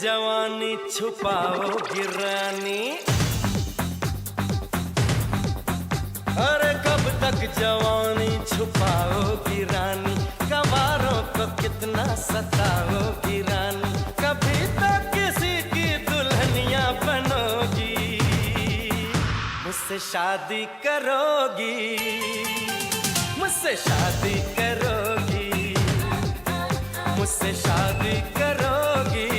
जवानी छुपाओगी रानी, अरे कब तक जवानी छुपाओगी रानी, कवारों को कितना सताओगी रानी, कभी तो किसी की दुल्हनिया बनोगी, मुझसे शादी करोगी, मुझसे शादी करोगी, मुझसे शादी करोगी,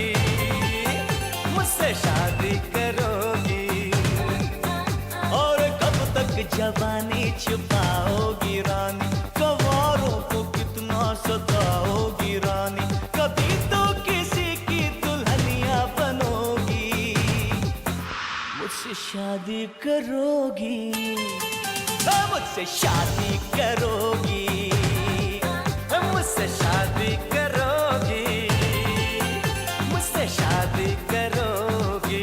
मुझसे शादी करोगी, और कब तक जवानी छुपाओगी रानी, कवारों को कितना सताओगी रानी, कभी तो किसी की दुल्हनिया बनोगी, मुझसे शादी करोगी, मुझसे शादी करोगी, मुझसे शादी करोगी, मुझसे शादी करोगी।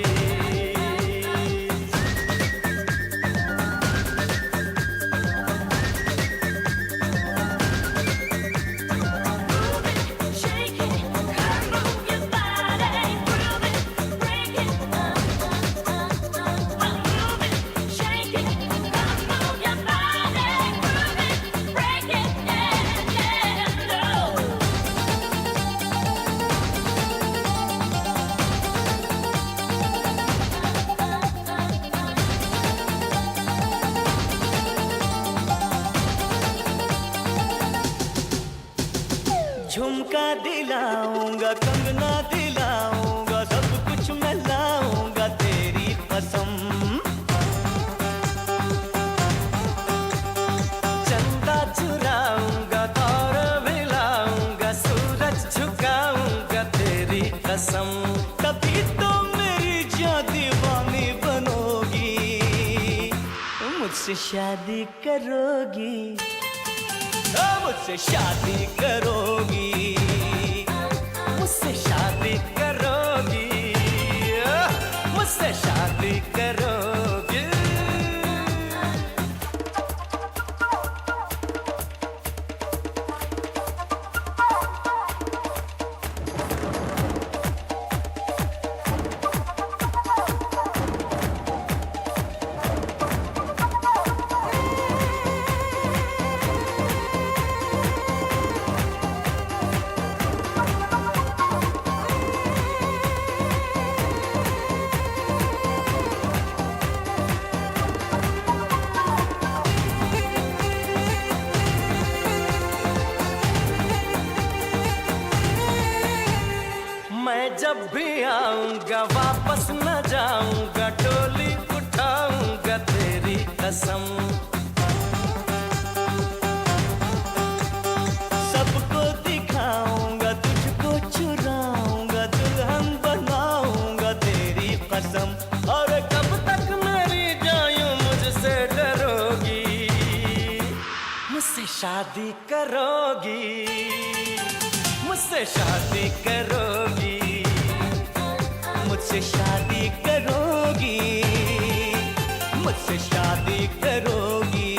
झुमका दिलाऊंगा, कंगना दिलाऊंगा, सब कुछ मैं लाऊंगा तेरी कसम, चंदा चुराऊंगा, तारे मिलाऊंगा, सूरज झुकाऊंगा तेरी कसम, तभी तो मेरी जान दीवानी बनोगी, मुझसे शादी करोगी, मुझसे शादी करोगी, मुझसे शादी करोगी, मुझसे शादी करोगी। मैं जब भी आऊंगा वापस न जाऊंगा, टोली उठाऊंगा तेरी कसम, सबको दिखाऊंगा, तुझको चुराऊंगा, दुल्हन बनाऊंगा तेरी कसम, और कब तक मेरी जायूं मुझसे डरोगी, मुझसे शादी करोगी, मुझसे शादी करोगी, मुझसे शादी करोगी, मुझसे शादी करोगी,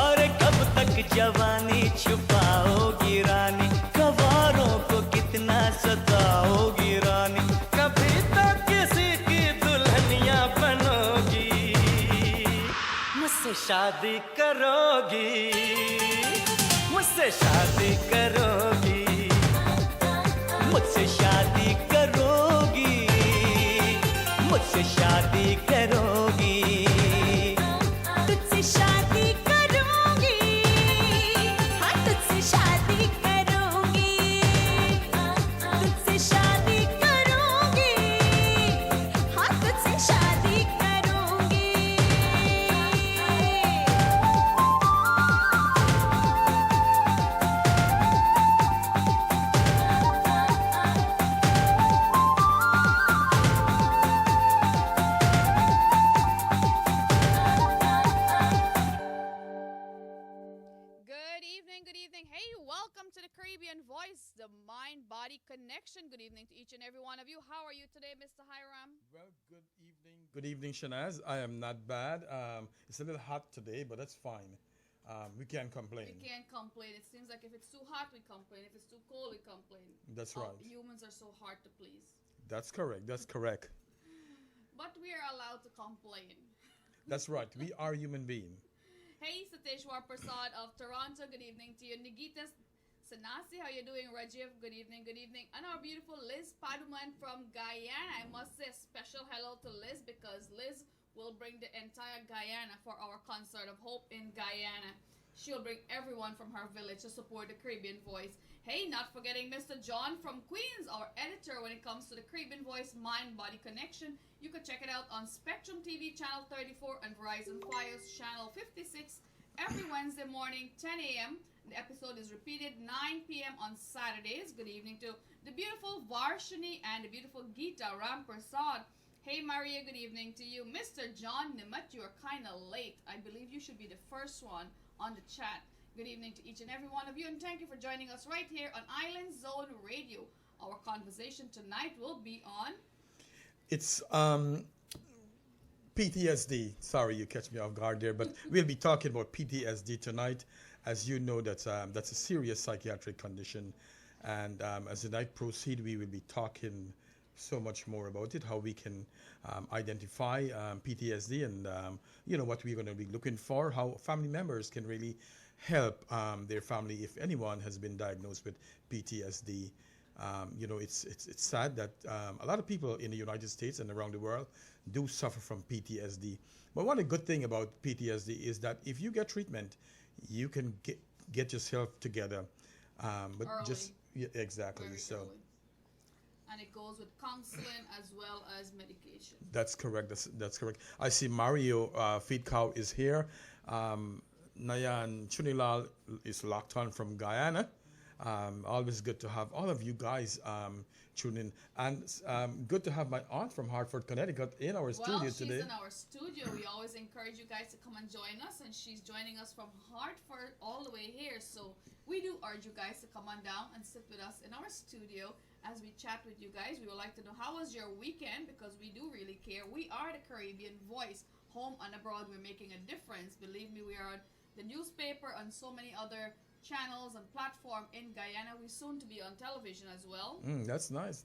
और कब तक जवानी छुपाओगी रानी, कवारों को कितना सताओगी रानी, कभी तो किसी की दुल्हनिया बनोगी, मुझसे शादी करोगी, मुझसे शादी करोगी, मुझसे शादी करोगी, मुझसे शादी करोगी, तुझसे शादी करोगी, हाँ तुझसे शादी करोगी, तुझसे शादी करोगी, हाँ तुझसे शादी करोगी। The mind-body connection. Good evening to each and every one of you. How are you today, Mr. Hiram? Well, good evening. Good evening, Shanaz. I am not bad. It's a little hot today, but that's fine. we can't complain. We can't complain. It seems like if it's too hot, we complain. If it's too cold, we complain. That's right. Humans are so hard to please. That's correct. That's correct. But we are allowed to complain. That's right. We are human beings. Hey, Sateshwar Prasad of Toronto. Good evening to you. Nigita Sanasi, how you doing? Rajiv, good evening. Good evening. And our beautiful Liz Paduman from Guyana. I must say a special hello to Liz because Liz will bring the entire Guyana for our Concert of Hope in Guyana. She'll bring everyone from her village to support the Caribbean Voice. Hey, not forgetting Mr. John from Queens, our editor when it comes to the Caribbean Voice Mind-Body Connection. You can check it out on Spectrum TV Channel 34 and Verizon Fios Channel 56 every Wednesday morning, 10 a.m. The episode is repeated 9 p.m. on Saturdays. Good evening to the beautiful Varshini and the beautiful Geeta Ramprasad. Hey, Maria, good evening to you. Mr. John Nimet, you are kind of late. I believe you should be the first one on the chat. Good evening to each and every one of you, and thank you for joining us right here on Island Zone Radio. Our conversation tonight will be on... It's PTSD. Sorry, you catch me off guard there, but we'll be talking about PTSD tonight. As you know, that's a serious psychiatric condition, and as the night proceeds, we will be talking so much more about it, how we can identify PTSD, and what we're going to be looking for, how family members can really help their family if anyone has been diagnosed with PTSD. It's sad that a lot of people in the United States and around the world do suffer from PTSD. But one good thing about PTSD is that if you get treatment, you can get yourself together. But early. Exactly. Very So. early. And it goes with counseling as well as medication. That's correct. That's correct. I see Mario Feed Cow is here. Nayan Chunilal is locked on from Guyana. Always good to have all of you guys tune in. And good to have my aunt from Hartford, Connecticut in our studio today. She's in our studio. We always encourage you guys to come and join us. And she's joining us from Hartford all the way here. So we do urge you guys to come on down and sit with us in our studio as we chat with you guys. We would like to know how was your weekend, because we do really care. We are the Caribbean Voice. Home and abroad, we're making a difference. Believe me, we are on the newspaper and so many other channels and platform in Guyana. We soon to be on television as well. That's nice.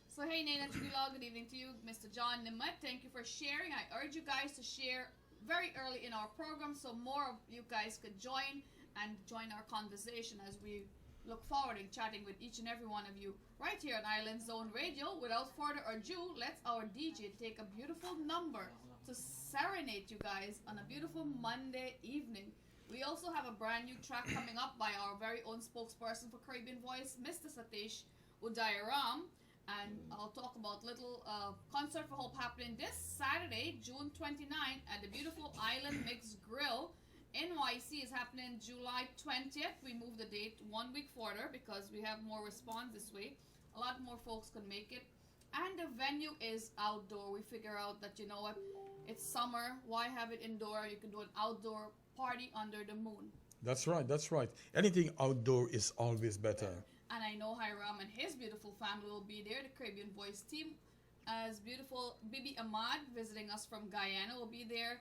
So hey, Nana Chubila, good evening to you. Mr. John Nimet, thank you for sharing. I urge you guys to share very early in our program so more of you guys could join our conversation as we look forward in chatting with each and every one of you right here on Island Zone Radio. Without further ado, let's our DJ take a beautiful number to serenade you guys on a beautiful Monday evening. We also have a brand new track coming up by our very own spokesperson for Caribbean Voice, Mr. Satish Udayaram. And I'll talk about little Concert for Hope happening this Saturday, June 29th at the beautiful Island Mix Grill. NYC is happening July 20th. We moved the date 1 week further because we have more response this way. A lot more folks can make it. And the venue is outdoor. We figure out that, you know what, it's summer. Why have it indoor? You can do an outdoor party under the moon. That's right. Anything outdoor is always better. And I know Hiram and his beautiful family will be there. The Caribbean Voice team, as beautiful Bibi Ahmad visiting us from Guyana will be there.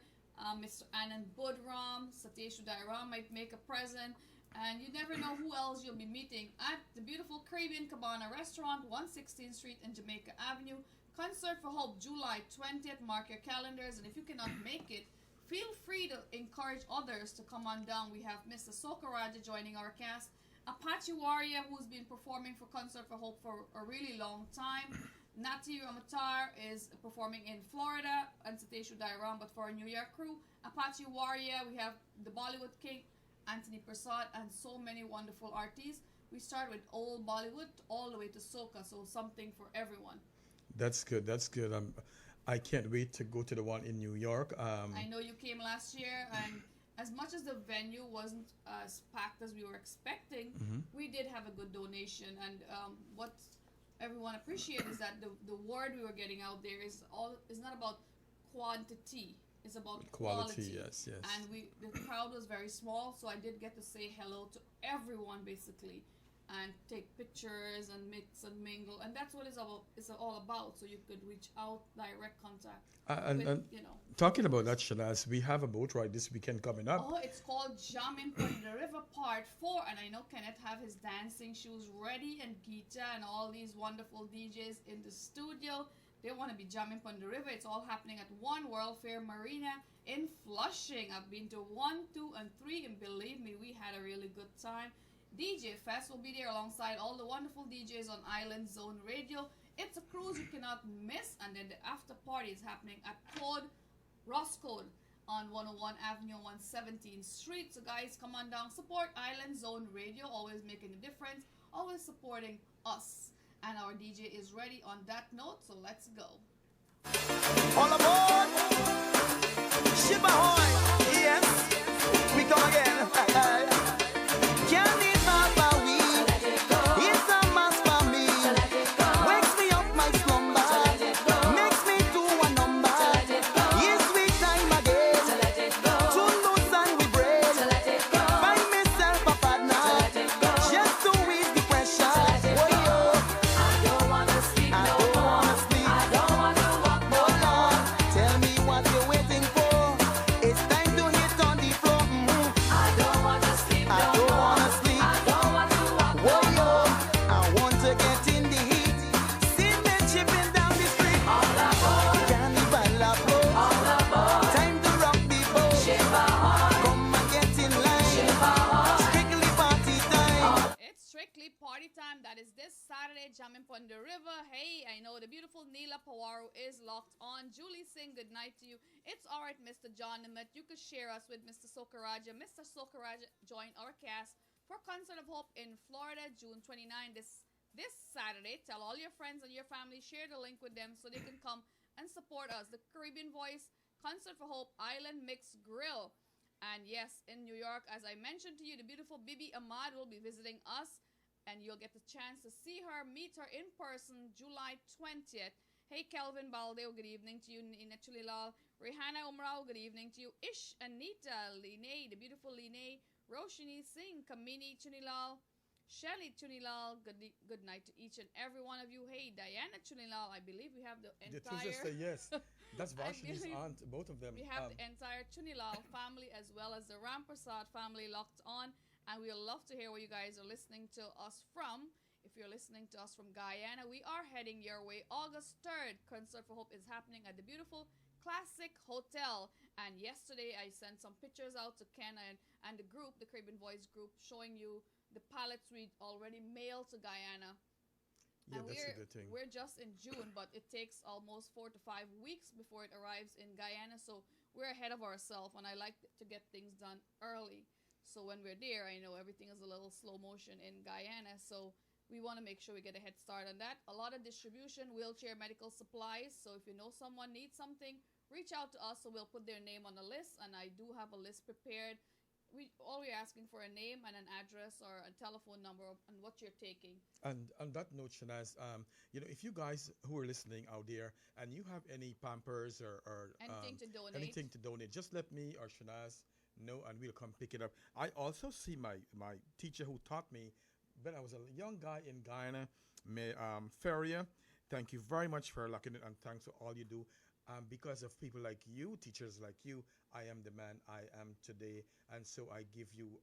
Mr. Anand Budram, Satish Udairam might make a present. And you never know who else you'll be meeting at the beautiful Caribbean Cabana Restaurant, 116th Street and Jamaica Avenue. Concert for Hope, July 20th. Mark your calendars. And if you cannot make it, feel free to encourage others to come on down. We have Mr. Sokaraja joining our cast. Apache Warrior, who's been performing for Concert for Hope for a really long time. Nati Ramatar is performing in Florida and Sateshu Dairam, but for a New York crew. Apache Warrior, we have the Bollywood King, Anthony Prasad, and so many wonderful artists. We start with old Bollywood all the way to soca, so something for everyone. That's good. I can't wait to go to the one in New York. I know you came last year, and as much as the venue wasn't as packed as we were expecting, we did have a good donation. And what everyone appreciates is that the word we were getting out there is not about quantity. It's about quality. Yes. And the crowd was very small, so I did get to say hello to everyone basically. and take pictures and mix and mingle, and that's what it's all about. So you could reach out, direct contact with, And you know. talking about that, Shanaz, we have a boat ride this weekend coming up. Oh, it's called Jamming on the River Part 4, and I know Kenneth have his dancing shoes ready, and Gita and all these wonderful DJs in the studio. They want to be jamming on the river. It's all happening at One World Fair Marina in Flushing. I've been to 1, 2, and 3, and believe me, we had a really good time. DJ Fest will be there alongside all the wonderful DJs on Island Zone Radio. It's a cruise you cannot miss, and then the after party is happening at Roscoe on 101 Avenue, 117th Street. So guys, come on down, support Island Zone Radio, always making a difference, always supporting us. And our DJ is ready on that note, so let's go. All aboard! Ship ahoy! Yes, we come again. Can't leave my Bowie. It's a must for me. Wakes me up my slumber. Makes me do a number. Yes, we time again. Too loose and we break. Find myself a partner. Just to ease the pressure. Oh, yo. I don't wanna sleep no more. I don't wanna walk no more. Tell me what you're waiting for. It's time to hit on the floor. I don't wanna sleep no more. I don't wanna walk no more. I want to get in the heat. See men chipping down the street. All aboard. Carnival approach. All aboard. Time to rock the boat. Ship ahoy. Come and get in line. Ship ahoy. Strictly party time. It's strictly party time. That is this Saturday, jamming on the river. Hey, I know the beautiful Neela Pawaru is locked on. Julie Singh, good night to you. It's all right, Mr. John Nimmet. You could share us with Mr. Sokaraja. Mr. Sokaraja joined our cast for Concert of Hope in Florida, June 29. This Saturday. Tell all your friends and your family, share the link with them so they can come and support us. The Caribbean Voice Concert for Hope Island Mix Grill. And yes, in New York, as I mentioned to you, the beautiful Bibi Ahmad will be visiting us, and you'll get the chance to see her, meet her in person, July 20th. Hey, Kelvin Baldeo, good evening to you. Nina Chulilal. Rihanna Umrao, good evening to you. Ish Anita, Line, the beautiful Line. Roshini Singh, Kamini Chunilal. Shelly Chunilal, good night to each and every one of you. Hey, Diana Chunilal, I believe we have the The entire... sister, yes. That's Vashini's believe aunt, both of them. We have the entire Chunilal family as well as the Ramprasad family locked on, and we'd love to hear where you guys are listening to us from. If you're listening to us from Guyana, we are heading your way. August 3rd, Concert for Hope is happening at the beautiful Classic Hotel. And yesterday, I sent some pictures out to Ken and the group, the Caribbean Voice group, showing you the pallets we already mailed to Guyana. Yeah, And that's a good thing. we're just in June, but it takes almost 4 to 5 weeks before it arrives in Guyana. So we're ahead of ourselves, and I like to get things done early. So when we're there, I know everything is a little slow motion in Guyana. So we want to make sure we get a head start on that. A lot of distribution, wheelchair, medical supplies. So if you know someone needs something, reach out to us so we'll put their name on the list. And I do have a list prepared. All we're asking for a name and an address or a telephone number and what you're taking. And on that note, Shanaz, if you guys who are listening out there and you have any Pampers or anything to donate, just let me or Shanaz know, and we'll come pick it up. I also see my teacher who taught me when I was a young guy in Guyana, Feria. Thank you very much for locking it, and thanks for all you do. Because of people like you, teachers like you, I am the man I am today, and so I give you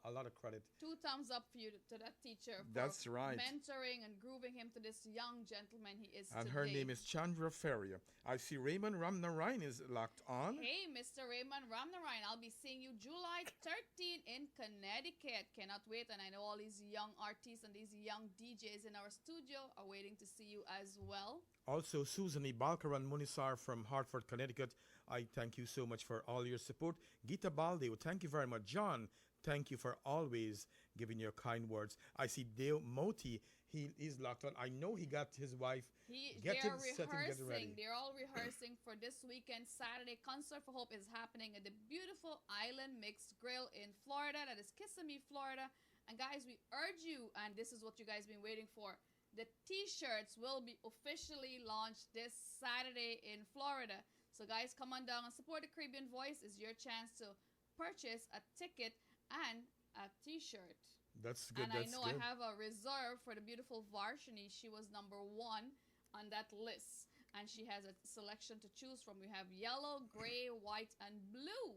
a lot of credit. 2 thumbs up for you to that teacher. That's right. Mentoring and grooving him to this young gentleman he is And today. her name is Chandra Feria. I see Raymond Ramnarayan is locked on. Hey, Mr. Raymond Ramnarayan, I'll be seeing you July 13 in Connecticut. Cannot wait, and I know all these young artists and these young DJs in our studio are waiting to see you as well. Also, Susan Balkaran Munisar from Hartford, Connecticut. I thank you so much for all your support. Gita Baldeo, thank you very much. John, thank you for always giving your kind words. I see Dale Moti, he is locked on. I know he got his wife. They're rehearsing. They're all rehearsing for this weekend. Saturday, Concert for Hope is happening at the beautiful Island Mixed Grill in Florida. That is Kissimmee, Florida. And guys, we urge you, and this is what you guys been waiting for. The t-shirts will be officially launched this Saturday in Florida. So guys, come on down and support the Caribbean Voice. Is your chance to purchase a ticket and a t-shirt. That's good. And I That's know good. I have a reserve for the beautiful Varshini. She was #1 on that list. And she has a selection to choose from. We have yellow, gray, white, and blue.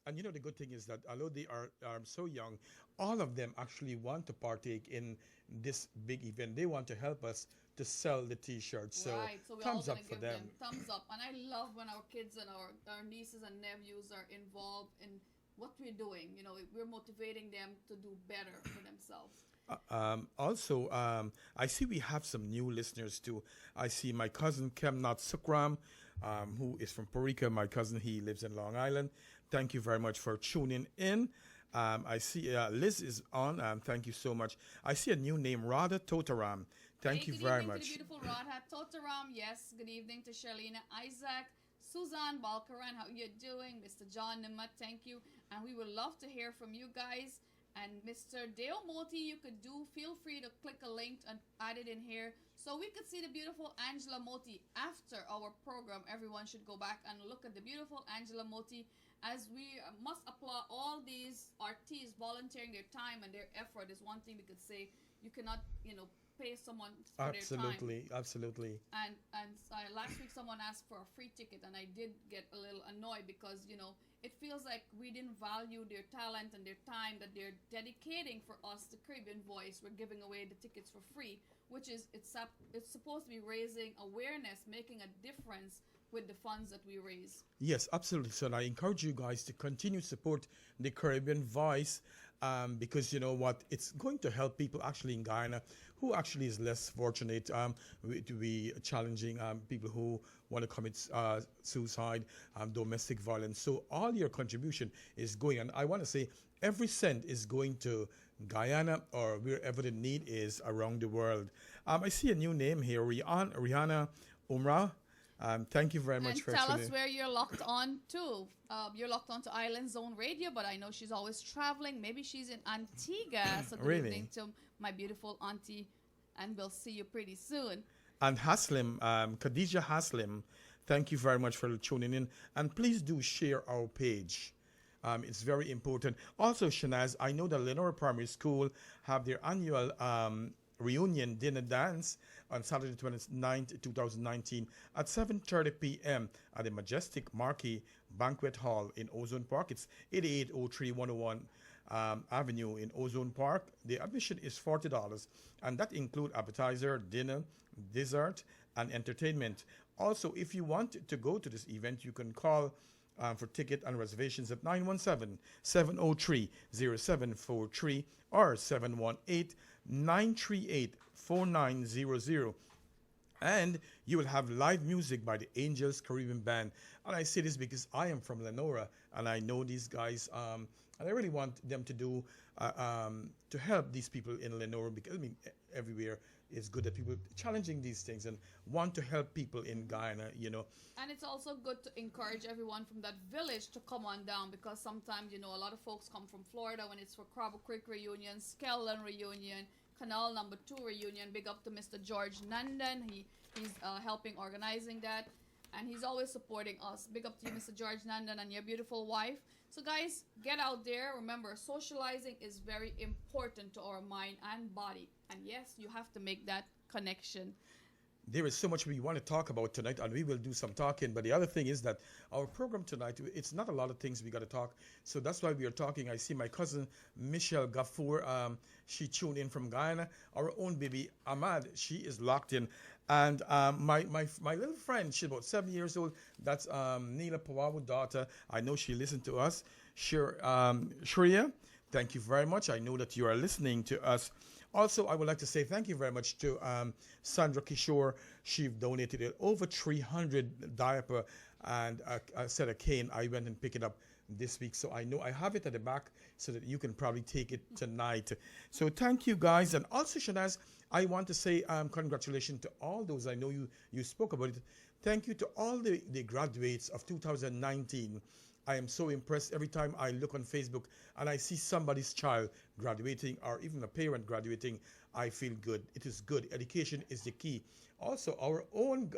And the good thing is that although they are so young, all of them actually want to partake in this big event. They want to help us to sell the T-shirts. So Right, so we're all thumbs going up to for give them. them thumbs up. And I love when our kids and our nieces and nephews are involved in what we're doing. We're motivating them to do better for themselves. Also, I see we have some new listeners too. I see my cousin Kemnath Sukram, who is from Puerto Rico. My cousin, he lives in Long Island. Thank you very much for tuning in. I see Liz is on. Thank you so much. I see a new name, Radha Totaram. Thank you very much. Good evening to the beautiful Radha Totaram. Yes, good evening to Sharlina Isaac. Suzanne Balkaran, how you doing? Mr. John Nimat, thank you. And we would love to hear from you guys. And Mr. Deo Moti, you could feel free to click a link and add it in here so we could see the beautiful Angela Moti after our program. Everyone should go back and look at the beautiful Angela Moti, as we must applaud all these artists volunteering their time and their effort. Is one thing we could say. You cannot, pay someone for their time. Absolutely. And last week someone asked for a free ticket, and I did get a little annoyed because it feels like we didn't value their talent and their time that they're dedicating for us, the Caribbean Voice. We're giving away the tickets for free, which is it's supposed to be raising awareness, making a difference with the funds that we raise. Yes, absolutely. So I encourage you guys to continue to support the Caribbean Voice, because you know what, it's going to help people actually in Guyana who actually is less fortunate, to be challenging people who want to commit suicide, domestic violence. So all your contribution is going, and I want to say every cent is going to Guyana or wherever the need is around the world. I see a new name here, Rihanna Umrah. Thank you very much and for tell tuning us where you're locked on to. You're locked on to Island Zone Radio, but I know she's always traveling. Maybe she's in Antigua. So good Really? evening to my beautiful auntie, and we'll see you pretty soon. And Haslim, Khadija Haslim, thank you very much for tuning in. And please do share our page. It's very important. Also, Shanaz, I know that Lenora Primary School have their annual reunion dinner dance on Saturday 29th, 2019 at 7:30 p.m. at the Majestic Marquee Banquet Hall in Ozone Park. It's 8803 101 Avenue in Ozone Park. The admission is $40, and that includes appetizer, dinner, dessert, and entertainment. Also, if you want to go to this event, you can call for ticket and reservations at 917-703-0743 or 718-938-4900. And you will have live music by the Angels Caribbean Band. And I say this because I am from Lenora, and I know these guys, and I really want them to do, to help these people in Lenora, because I mean, everywhere it's good that people challenging these things and want to help people in Guyana, you know. And it's also good to encourage everyone from that village to come on down, because sometimes, you know, a lot of folks come from Florida when it's for Crabble Creek reunion, Skelton reunion, Canal Number 2 reunion. Big up to Mr. George Nandan. He's helping organizing that, and he's always supporting us. Big up to you, Mr. George Nandan, and your beautiful wife. So guys, get out there. Remember, socializing is very important to our mind and body. And yes, you have to make that connection. There is so much we want to talk about tonight, and we will do some talking. But the other thing is that our program tonight, it's not a lot of things we got to talk. So that's why we are talking. I see my cousin Michelle Gafour. She tuned in from Guyana. Our own baby Ahmad, she is locked in. And my little friend, she's about 7 years old. That's Neela Pawawu daughter. I know she listened to us. Shreya, thank you very much. I know that you are listening to us. Also, I would like to say thank you very much to Sandra Kishore. She donated over 300 diaper and a set of cane. I went and picked it up this week. So I know I have it at the back so that you can probably take it tonight. So thank you, guys. And also, Shanaz, I want to say congratulations to all those. I know you spoke about it. Thank you to all the graduates of 2019. I am so impressed every time I look on Facebook and I see somebody's child graduating or even a parent graduating. I feel good. It is good. Education is the key. Also, our own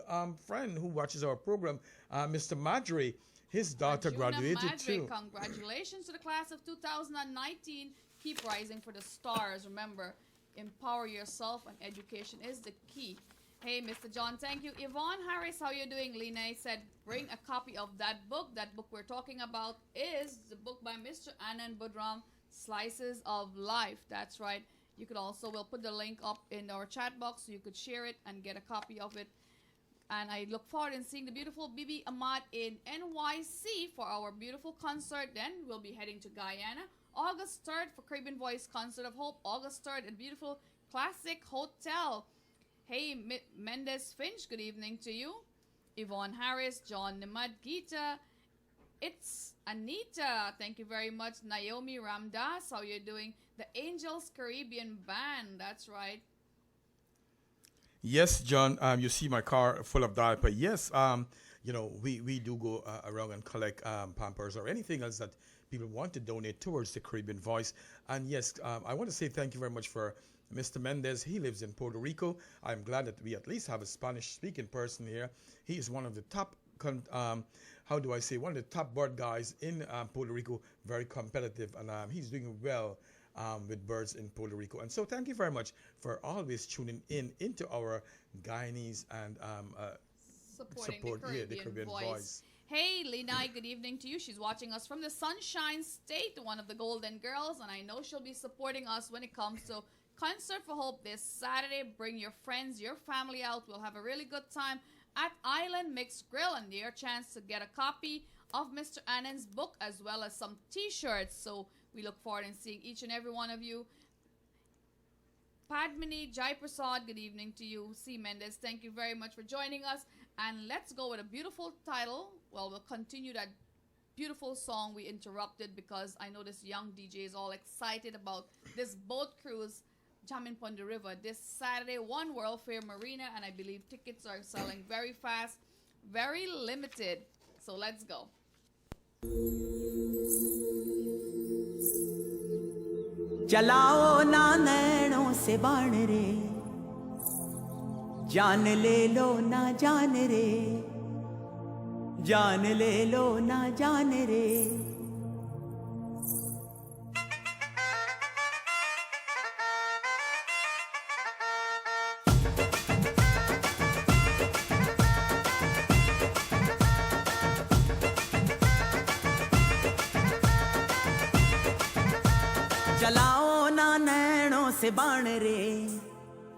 friend who watches our program, Mr. Madre, his daughter Arjuna graduated Madre, too. congratulations to the class of 2019. keep rising for the stars. Remember, empower yourself, and education is the key. Hey, Mr. John, thank you. Yvonne Harris, how you doing? Lena said, bring a copy of that book. That book we're talking about is the book by Mr. Anand Budram, Slices of Life. That's right. You could also, we'll put the link up in our chat box so you could share it and get a copy of it. And I look forward in seeing the beautiful Bibi Ahmad in NYC for our beautiful concert. Then we'll be heading to Guyana. August 3rd for Caribbean Voice Concert of Hope. August 3rd at beautiful Classic Hotel. Hey, Mendes Finch, good evening to you. Yvonne Harris, John Nimad Gita. It's Anita. Thank you very much. Naomi Ramdas, how you doing? The Angels Caribbean Band. That's right. Yes, John. You see my car full of diaper. Yes. You know, we do go around and collect Pampers or anything else that people want to donate towards the Caribbean Voice. And yes, I want to say thank you very much for Mr. Mendez. He lives in Puerto Rico. I'm glad that we at least have a Spanish-speaking person here. He is one of the top, how do I say, one of the top bird guys in Puerto Rico. Very competitive, and he's doing well with birds in Puerto Rico. And so thank you very much for always tuning in into our Guyanese and supporting the Caribbean Voice. Hey, Lenai, good evening to you. She's watching us from the Sunshine State, one of the Golden Girls, and I know she'll be supporting us when it comes to Concert for Hope this Saturday. Bring your friends, your family out. We'll have a really good time at Island Mixed Grill, and their chance to get a copy of Mr. Anand's book as well as some t-shirts. So we look forward in seeing each and every one of you. Padmini Jai Prasad, good evening to you. C. Mendes, thank you very much for joining us. And let's go with a beautiful title. Well, we'll continue that beautiful song we interrupted because I know this young DJ is all excited about this boat cruise jamming on the river this Saturday, One World Fair Marina, and I believe tickets are selling very fast, very limited. So let's go. चलाओ ना नैनों से बाण रे, जान ले लो ना जान रे, जान ले लो ना जान रे। चलाओ ना नैनों से बाण रे,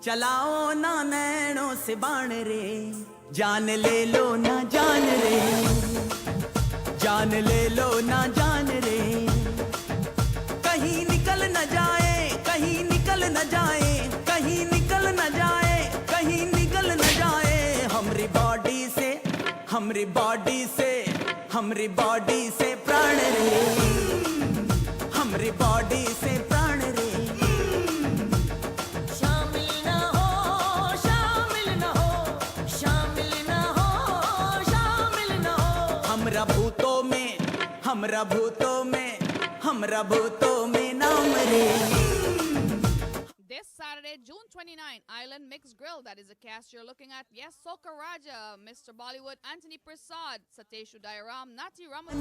चलाओ ना नैनों से बाण रे, जान ले लो ना जान रे, जान ले लो ना जान रे। कहीं निकल न जाए, कहीं निकल न जाए, कहीं निकल न जाए, कहीं निकल न जाए हमरी बॉडी से, हमरी बॉडी से, हमरी बॉडी से प्राण रे, हमरी बॉडी से प्राण रे। शामिल न हो, शामिल न हो, शामिल न हो, शामिल न हो हमरा भूतों में, हमरा भूतों में, हमरा भूतों में नाम रे। This Saturday, June 29, Island Mixed Grill. That is the cast you're looking at. Yes, Soka Raja, Mr. Bollywood, Anthony Prasad, Sateshu Dairam, Nati Raman.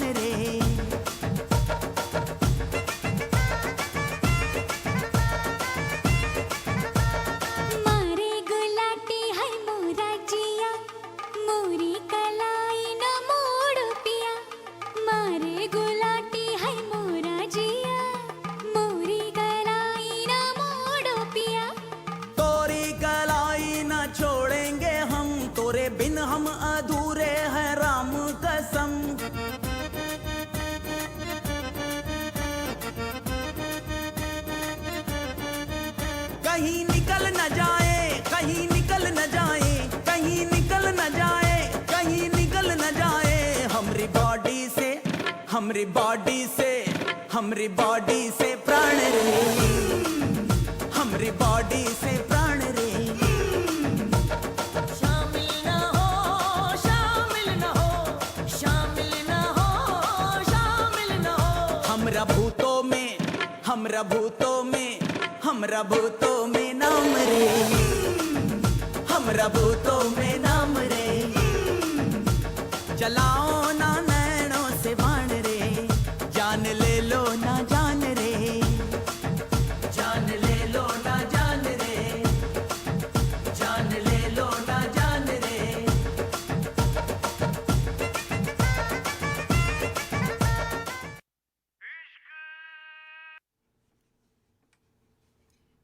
बिन हम अधूरे हैं राम कसम। कहीं निकल न जाए, कहीं निकल न जाए, कहीं निकल न जाए, कहीं निकल न जाए हमरी बॉडी से, हमरी बॉडी से, हमरी बॉडी से प्राण रे, हमरी बॉडी से प्राण रे। हमरा भूतों में, हमरा भूतों में, हमरा भूतों में नाम रे, हमरा भूतों में नाम रे। चलाओ ना नैनों से बाण रे, जान ले लो ना जान रे,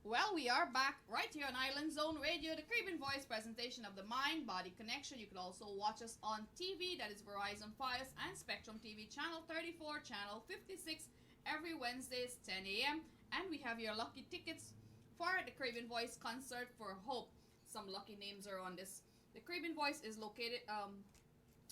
Well, we are back right here on Island Zone Radio, the Caribbean Voice presentation of the Mind Body Connection. You can also watch us on TV, that is Verizon Fios and Spectrum TV, channel 34, channel 56, every Wednesdays, 10 a.m. And we have your lucky tickets for the Caribbean Voice concert for Hope. Some lucky names are on this. The Caribbean Voice is located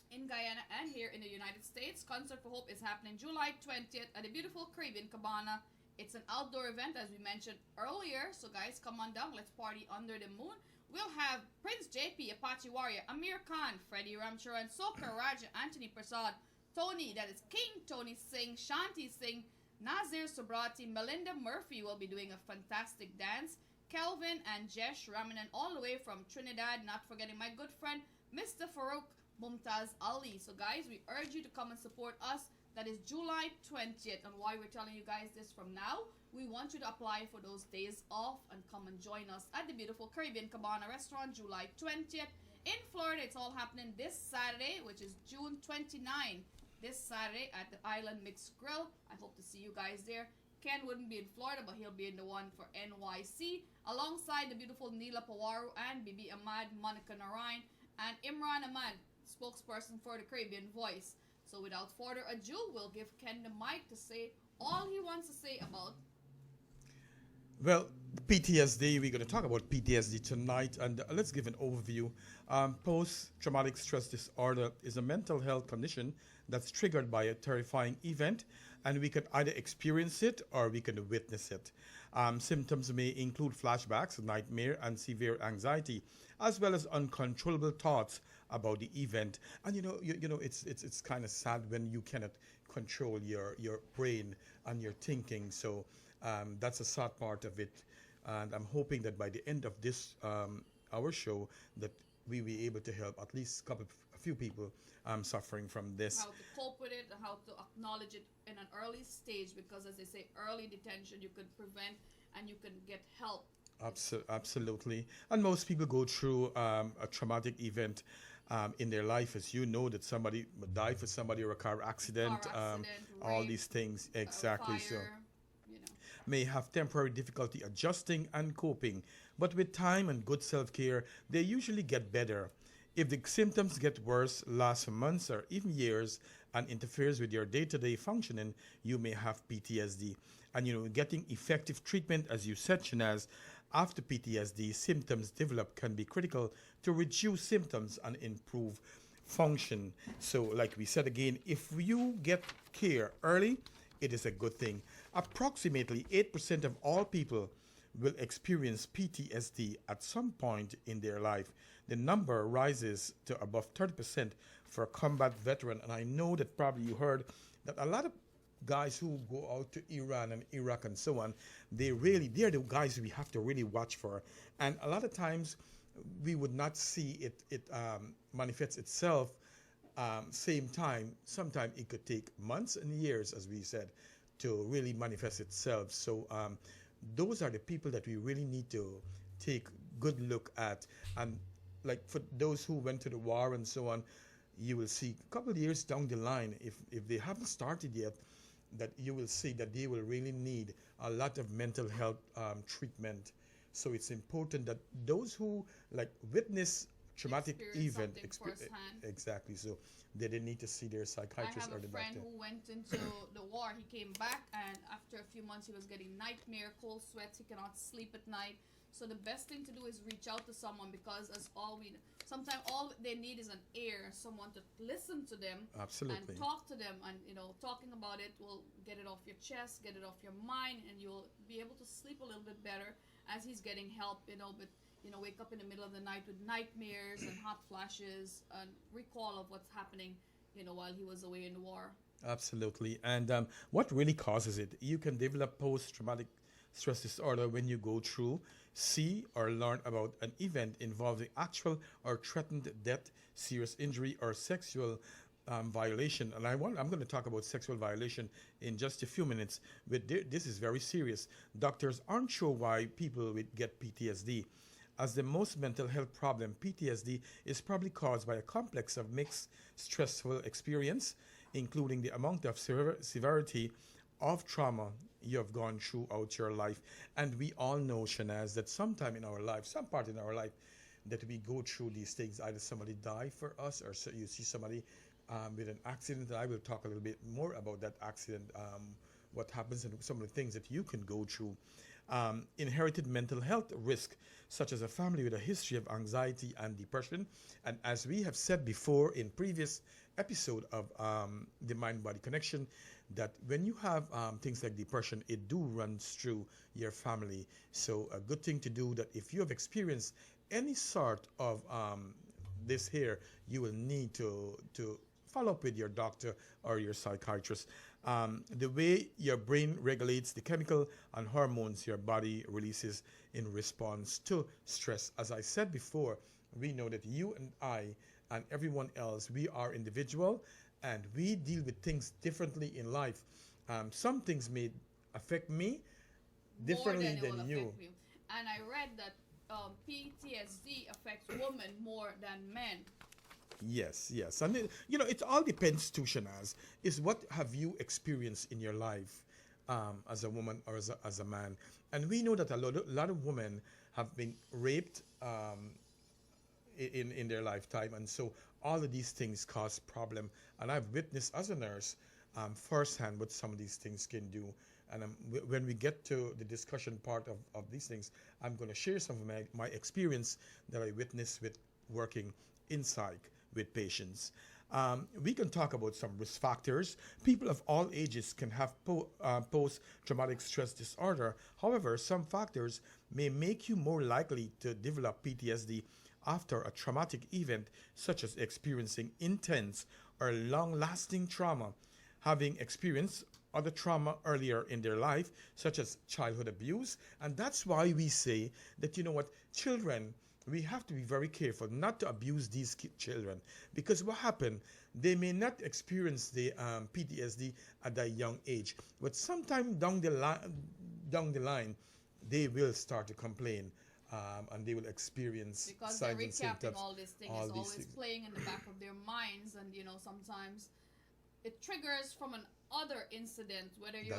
in Guyana and here in the United States. Concert for Hope is happening July 20th at the beautiful Caribbean Cabana. It's an outdoor event, as we mentioned earlier. So, guys, come on down. Let's party under the moon. We'll have Prince JP, Apache Warrior, Amir Khan, Freddie Ramcharan, Soka Raja, Anthony Prasad, Tony, that is King Tony Singh, Shanti Singh, Nazir Subrati, Melinda Murphy will be doing a fantastic dance. Kelvin and Jesh Ramanan, all the way from Trinidad. Not forgetting my good friend, Mr. Farouk Mumtaz Ali. So, guys, we urge you to come and support us. That is July 20th. And why we're telling you guys this from now, we want you to apply for those days off and come and join us at the beautiful Caribbean Cabana Restaurant July 20th. In Florida, it's all happening this Saturday, which is June 29. This Saturday at the Island Mixed Grill. I hope to see you guys there. Ken wouldn't be in Florida, but he'll be in the one for NYC, alongside the beautiful Neela Pawaru and Bibi Ahmad, Monica Narayan, and Imran Ahmad, spokesperson for the Caribbean Voice. So without further ado, we'll give Ken the mic to say all he wants to say about. Well, PTSD, we're going to talk about PTSD tonight, and let's give an overview. Post-traumatic stress disorder is a mental health condition that's triggered by a terrifying event, and we can either experience it or we can witness it. Symptoms may include flashbacks, nightmare, and severe anxiety, as well as uncontrollable thoughts about the event. And you know, it's kind of sad when you cannot control your brain and your thinking. So that's a sad part of it. And I'm hoping that by the end of this our show, that we will be able to help at least a few people suffering from this. How to cope with it, how to acknowledge it in an early stage, because as they say, early detention you could prevent and you can get help. Absolutely. And most people go through a traumatic event in their life, as you know, that somebody died for somebody or a car accident, all rape, these things. Exactly. Fire, so you know. may have temporary difficulty adjusting and coping, but with time and good self-care, they usually get better. If the symptoms get worse, last for months or even years, and interferes with your day-to-day functioning, you may have PTSD. And getting effective treatment, as you said, Shanaz, after PTSD symptoms develop can be critical to reduce symptoms and improve function. So, like we said again, if you get care early, it is a good thing. Approximately 8% of all people will experience PTSD at some point in their life. The number rises to above 30% for a combat veteran. And I know that probably you heard that a lot of guys who go out to Iran and Iraq and so on, they're the guys we have to really watch for. And a lot of times we would not see it manifests itself same time. Sometimes it could take months and years, as we said, to really manifest itself. So those are the people that we really need to take good look at. And like for those who went to the war and so on, you will see a couple of years down the line, if they haven't started yet, that you will see that they will really need a lot of mental health treatment. So it's important that those who witness traumatic event exactly, so they need to see their psychiatrist or the doctor. I have a friend who went into the war. He came back, and after a few months he was getting nightmare, cold sweats, he cannot sleep at night. So the best thing to do is reach out to someone, because sometimes all they need is an ear, someone to listen to them. Absolutely. And talk to them, and talking about it will get it off your chest, get it off your mind, and you'll be able to sleep a little bit better as he's getting help, but wake up in the middle of the night with nightmares and hot flashes and recall of what's happening, while he was away in the war. Absolutely. And what really causes it? You can develop post-traumatic stress disorder when you go through, see, or learn about an event involving actual or threatened death, serious injury, or sexual violation. And I'm going to talk about sexual violation in just a few minutes. But this is very serious. Doctors aren't sure why people get PTSD. As the most mental health problem, PTSD is probably caused by a complex of mixed stressful experience, including the amount of severity of trauma you have gone throughout your life. And we all know, Shanaz, that sometime in our life, some part in our life, that we go through these things. Either somebody die for us, or so you see somebody with an accident. I will talk a little bit more about that accident, what happens, and some of the things that you can go through. Inherited mental health risk, such as a family with a history of anxiety and depression. And as we have said before in previous episode of the Mind-Body Connection, that when you have things like depression, it do runs through your family. So a good thing to do, that if you have experienced any sort of this here, you will need to follow up with your doctor or your psychiatrist. The way your brain regulates the chemical and hormones your body releases in response to stress. As I said before, we know that you and I and everyone else, we are individual, and we deal with things differently in life. Some things may affect me differently than you. And I read that PTSD affects women more than men. Yes, yes. And it all depends too, Shanaz, is what have you experienced in your life as a woman or as a man. And we know that a lot of women have been raped in their lifetime. And so all of these things cause problem. And I've witnessed as a nurse firsthand what some of these things can do. And when we get to the discussion part of these things, I'm going to share some of my experience that I witnessed with working in psych with patients. We can talk about some risk factors. People of all ages can have post-traumatic stress disorder. However, some factors may make you more likely to develop PTSD after a traumatic event, such as experiencing intense or long-lasting trauma, having experienced other trauma earlier in their life, such as childhood abuse. And that's why we say that, children, we have to be very careful not to abuse these children, because what happened, they may not experience the PTSD at a young age, but sometime down the line, they will start to complain. And they will experience because signs they're and symptoms. All these things is always playing in the back of their minds, and sometimes it triggers from an other incident. Whether you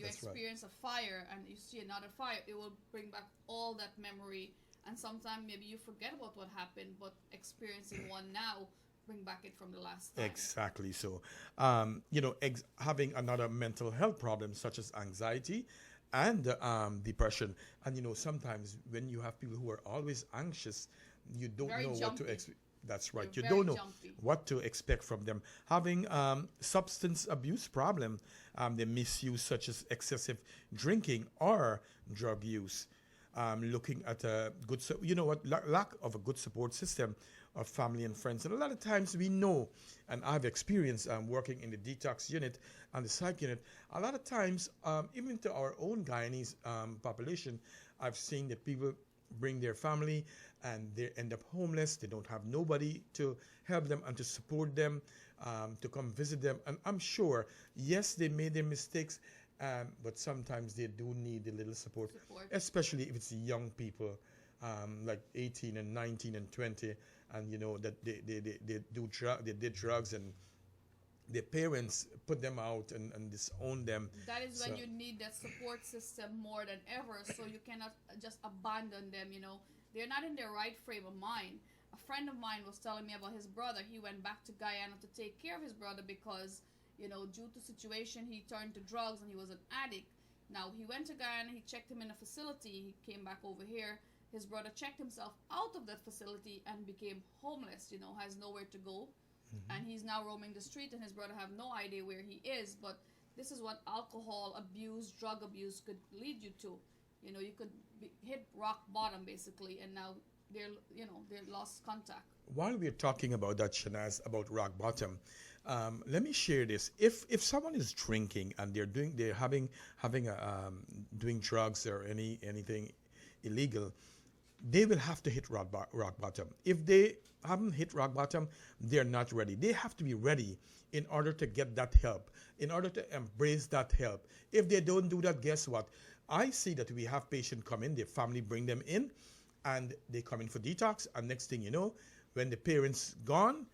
experience a fire and you see another fire, it will bring back all that memory. And sometimes maybe you forget about what happened, but experiencing one now bring back it from the last time. Exactly. So, having another mental health problem such as anxiety and depression. And sometimes when you have people who are always anxious, you don't know what to expect. That's right. You don't know what to expect from them. Having substance abuse problem, the misuse such as excessive drinking or drug use. Looking at a good, lack of a good support system of family and friends. And a lot of times we know, and I've experienced working in the detox unit and the psych unit, a lot of times, even to our own Guyanese population, I've seen that people bring their family and they end up homeless. They don't have nobody to help them and to support them, to come visit them. And I'm sure, yes, they made their mistakes, but sometimes they do need a little support. Especially if it's young people, like 18 and 19 and 20, and that they did drugs, and their parents put them out and disown them. That is when you need that support system more than ever, so you cannot just abandon them. They're not in their right frame of mind. A friend of mine was telling me about his brother. He went back to Guyana to take care of his brother because due to situation, he turned to drugs and he was an addict. Now, he went to Guyana, he checked him in a facility, he came back over here. His brother checked himself out of that facility and became homeless, has nowhere to go. Mm-hmm. And he's now roaming the street, and his brother have no idea where he is. But this is what alcohol abuse, drug abuse could lead you to. You could hit rock bottom, basically, and now they're lost contact. While we're talking about that, Shanaz, about rock bottom, let me share this. If someone is drinking and they're doing drugs or anything illegal, they will have to hit rock bottom. If they haven't hit rock bottom, they're not ready. They have to be ready in order to get that help, in order to embrace that help. If they don't do that, guess what? I see that we have patients come in, their family bring them in, and they come in for detox, and next thing you know, when the parents gone,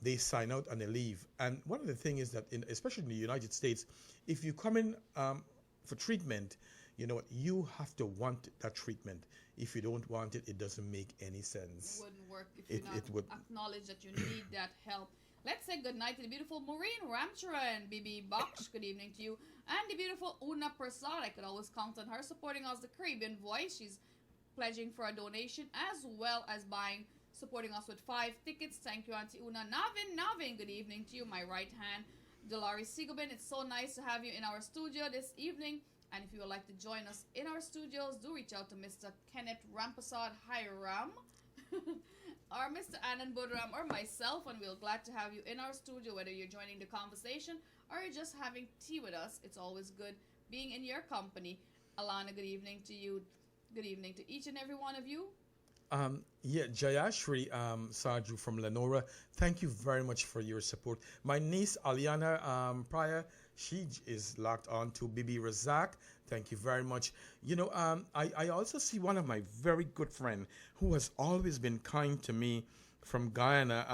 they sign out and they leave. And one of the things is that, especially in the United States, if you come in for treatment, you know what, you have to want that treatment. If you don't want it, it doesn't make any sense. It wouldn't work if you not acknowledge that you need that help. Let's say good night to the beautiful Maureen Ramcharan, Bibi Baksh, good evening to you. And the beautiful Una Prasad, I could always count on her supporting us, the Caribbean Voice. She's pledging for a donation as well as supporting us with 5 tickets. Thank you, Auntie Una. Navin, good evening to you, my right hand. Dolores Sigobin, it's so nice to have you in our studio this evening. And if you would like to join us in our studios, do reach out to Mr. Kenneth Rampasad Hiram or Mr. Anand Budram or myself, and we're glad to have you in our studio, whether you're joining the conversation or you're just having tea with us. It's always good being in your company. Alana, good evening to you. Good evening to each and every one of you. Jayashri Saju from Lenora, thank you very much for your support. My niece Aliana Pryor, she is locked on to Bibi Razak. Thank you very much. You know, I also see one of my very good friend who has always been kind to me from Guyana,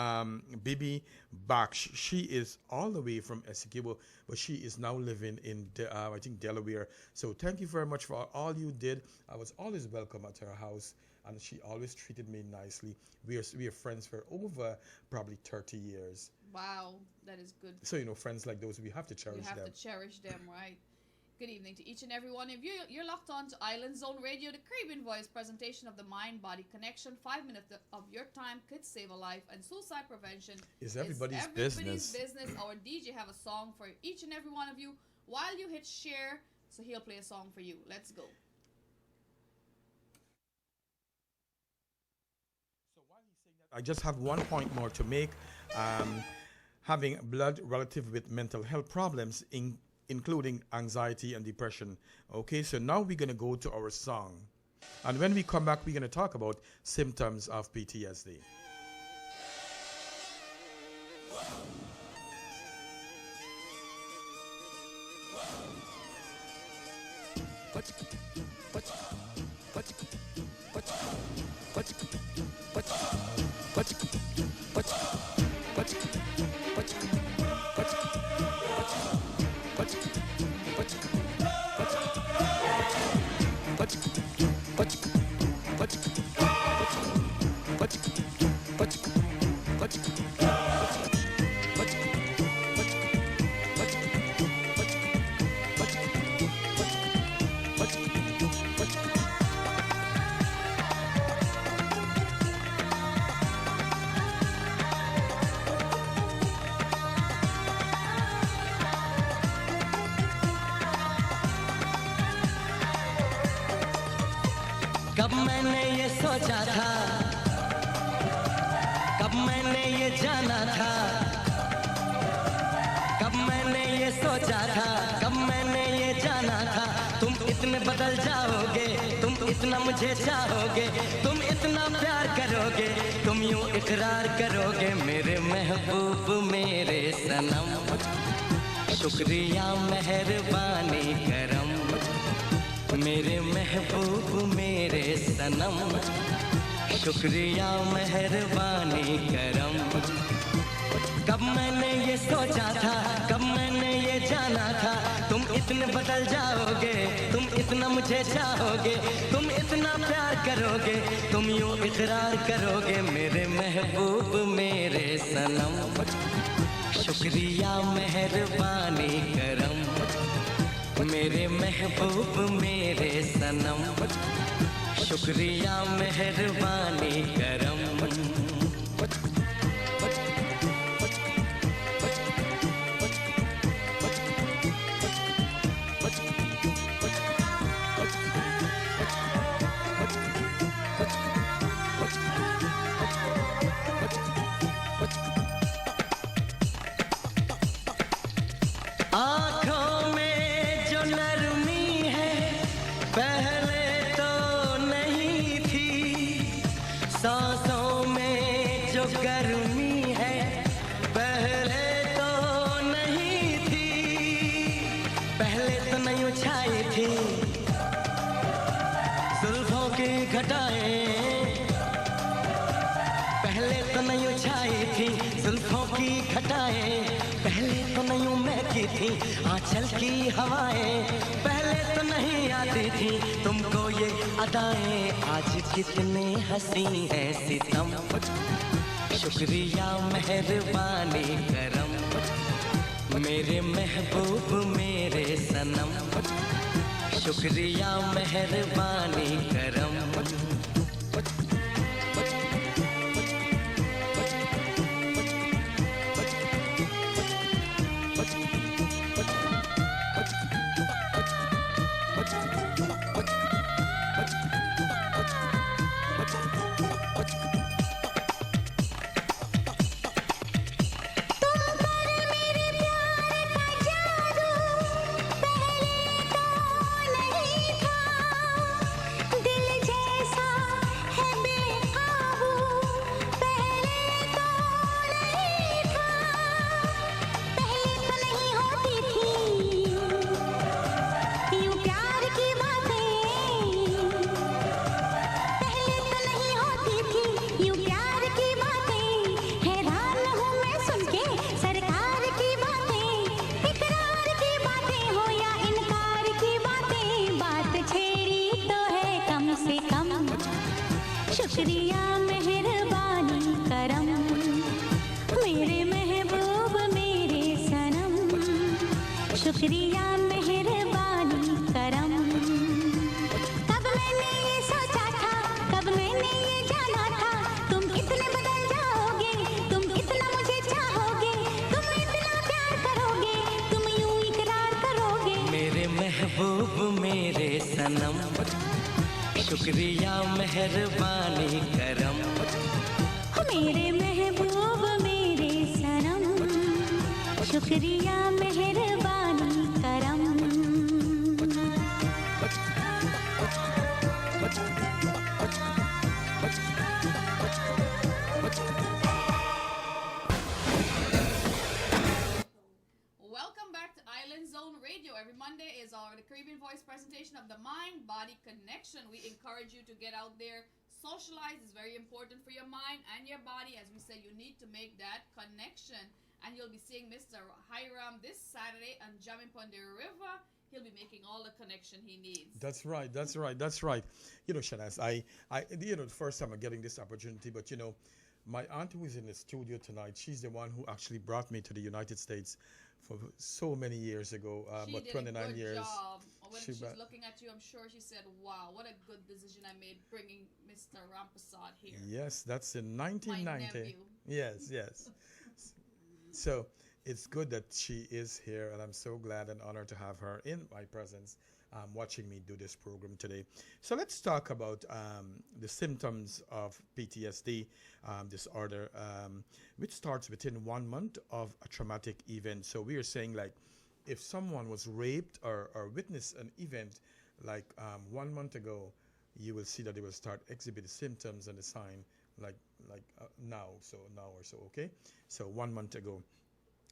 Bibi Baksh. She is all the way from Essequibo, but she is now living in, I think, Delaware. So thank you very much for all you did. I was always welcome at her house, and she always treated me nicely. We are friends for over probably 30 years. Wow, that is good. So, you know, friends like those, we have to cherish them. We have to cherish them, right? Good evening to each and every one of you. You're locked on to Island Zone Radio, the Caribbean Voice presentation of the Mind-Body Connection. 5 minutes of your time could save a life, and suicide prevention is everybody's business. Our DJ have a song for each and every one of you while you hit share, so he'll play a song for you. Let's go. So while he's saying that, I just have one point more to make. Having blood relative with mental health problems, including anxiety and depression. Okay, so now we're going to go to our song. And when we come back, we're going to talk about symptoms of PTSD. कब मैंने ये सोचा था, कब मैंने ये जाना था, कब मैंने ये सोचा था, कब मैंने ये जाना था, तुम इतने बदल जाओगे, तुम इतना मुझे चाहोगे, तुम इतना प्यार करोगे, तुम यूं इकरार करोगे मेरे महबूब मेरे सनम, शुक्रिया मेहरबानी करम, मेरे महबूब मेरे सनम, शुक्रिया मेहरबानी करम। कब मैंने ये सोचा था, कब मैंने ये जाना था, तुम इतने बदल जाओगे, तुम इतना मुझे चाहोगे, तुम इतना प्यार करोगे, तुम यूं इकरार करोगे मेरे महबूब मेरे सनम, शुक्रिया मेहरबानी करम, मेरे महबूब मेरे सनम, शुक्रिया मेहरबानी करम। आँखों में जो नरमी है पहले तो नहीं थी, सांसों में जो गर्मी है पहले तो नहीं थी, पहले तो नहीं छाई थी जुल्फों की घटाएं, पहले तो नहीं छाई थी जुल्फों की घटाएं, पहले तो नहीं महकी थी आंचल की हवाएं, पहले तो नहीं आती थी तुमको ये अदाएं, आज कितने हंसी है सितम, शुक्रिया मेहरबानी करम, मेरे महबूब मेरे सनम, शुक्रिया मेहरबानी करम। शुक्रिया मेहरबानी करम, मेरे महबूब मेरे सनम, शुक्रिया मेहरबानी करम। कब मैंने ये सोचा था, कब मैंने ये जाना था, तुम इतने बदल जाओगे, तुम इतना मुझे चाहोगे, तुम इतना प्यार करोगे, तुम यूं इकरार करोगे। मेरे महबूब मेरे सनम, शुक्रिया मेहरबानी करम, मेरे महबूब मेरे सनम, शुक्रिया मेहरबानी करम। Welcome back to Island Zone Radio. Every Monday is our the Caribbean Voice presentation of the mind-body connection. We encourage you to get out there, socialize. Is very important for your mind and your body. As we say, you need to make that connection. And you'll be seeing Mr. Hiram this Saturday on Jamming Pond River. He'll be making all the connection he needs. That's right. That's right. That's right. You know, Shanaz, the first time I'm getting this opportunity, but my aunt who is in the studio tonight, she's the one who actually brought me to the United States for so many years ago, She about did 29 a good years. job. When She she's ba- looking at you, I'm sure she said, wow, what a good decision I made bringing Mr. Ramprasad here. Yes, that's in My 1990. nephew. Yes, yes. So it's good that she is here, and I'm so glad and honored to have her in my presence, watching me do this program today. So let's talk about the symptoms of PTSD disorder, which starts within 1 month of a traumatic event. So we are saying, like, if someone was raped or witnessed an event like 1 month ago, you will see that they will start exhibiting symptoms and the sign like now or so. Okay, so 1 month ago.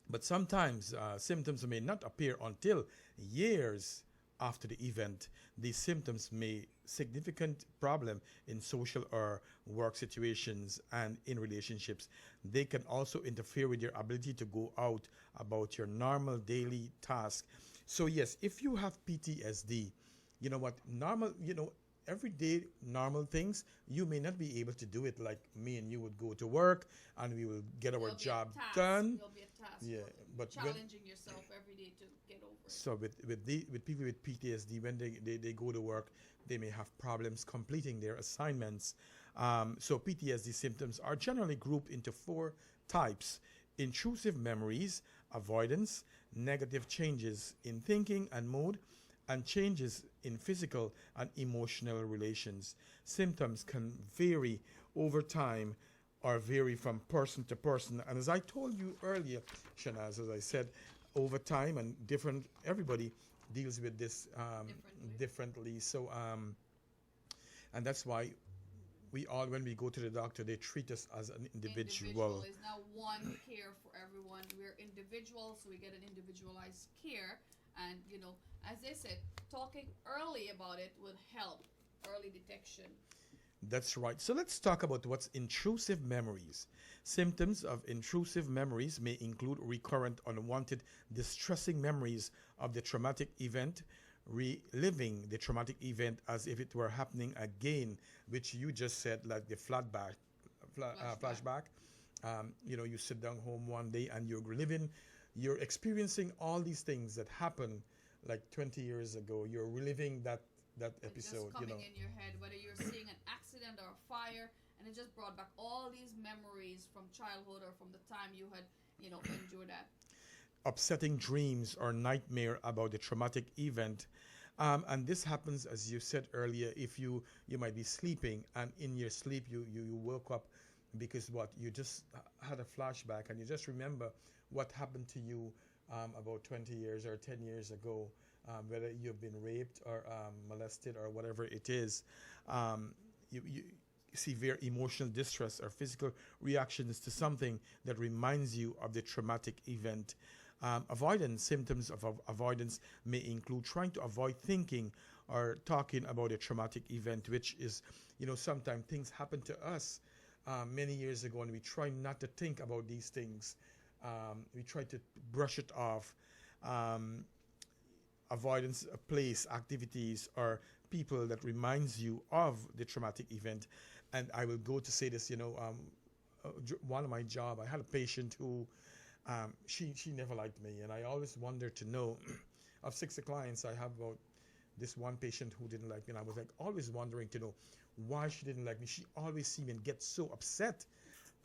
But sometimes symptoms may not appear until years after the event. These symptoms may significant problem in social or work situations and in relationships. They can also interfere with your ability to go out about your normal daily task. So yes, if you have PTSD, you know what, normal, everyday normal things, you may not be able to do it like me and you would go to work and we will get our There'll be a job task. done. There'll be a task. Yeah, but when- challenging yourself every day to get over it. So with people with PTSD, when they go to work, they may have problems completing their assignments. So PTSD symptoms are generally grouped into 4 types: intrusive memories, avoidance, negative changes in thinking and mood, and changes in physical and emotional relations. Symptoms can vary over time or vary from person to person. And as I told you earlier, Shanaz, as I said, over time and everybody deals with this differently. So, and that's why when we go to the doctor, they treat us as an individual. Is now one care for everyone. We're individuals, so we get an individualized care. And, as they said, talking early about it would help early detection. That's right. So let's talk about what's intrusive memories. Symptoms of intrusive memories may include recurrent, unwanted, distressing memories of the traumatic event, reliving the traumatic event as if it were happening again, which you just said, like the flashback. You sit down home one day and you're experiencing all these things that happened like 20 years ago. You're reliving that episode. Just coming in your head, whether you're seeing an accident or a fire, and it just brought back all these memories from childhood or from the time you had, endured that. Upsetting dreams or nightmare about the traumatic event. And this happens, as you said earlier, if you might be sleeping, and in your sleep you woke up because you just had a flashback, and you just remember what happened to you about 20 years or 10 years ago, whether you've been raped or molested or whatever it is. You severe emotional distress or physical reactions to something that reminds you of the traumatic event. Avoidance symptoms of avoidance may include trying to avoid thinking or talking about a traumatic event, which is, sometimes things happen to us many years ago, and we try not to think about these things. We try to brush it off. Avoidance of place, activities, or people that reminds you of the traumatic event. And I will go to say this, one of my job, I had a patient who, she never liked me, and I always wondered to know, of 60 clients, I have about this one patient who didn't like me, and I was like always wondering to know why she didn't like me. She always seemed and get so upset.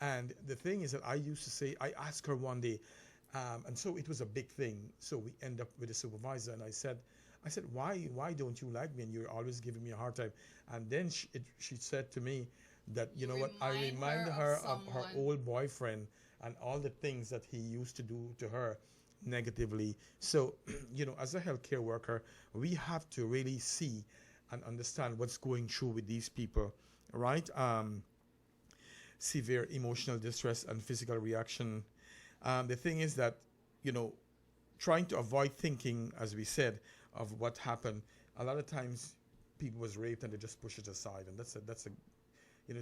And the thing is that I used to say, I asked her one day, and so it was a big thing. So we end up with a supervisor, and I said, why don't you like me? And you're always giving me a hard time. And then she said to me that, you know what, I remind her of her old boyfriend and all the things that he used to do to her negatively. So, as a healthcare worker, we have to really see and understand what's going through with these people, right? Severe emotional distress and physical reaction. The thing is that, trying to avoid thinking, as we said, of what happened. A lot of times, people was raped and they just push it aside, and that's a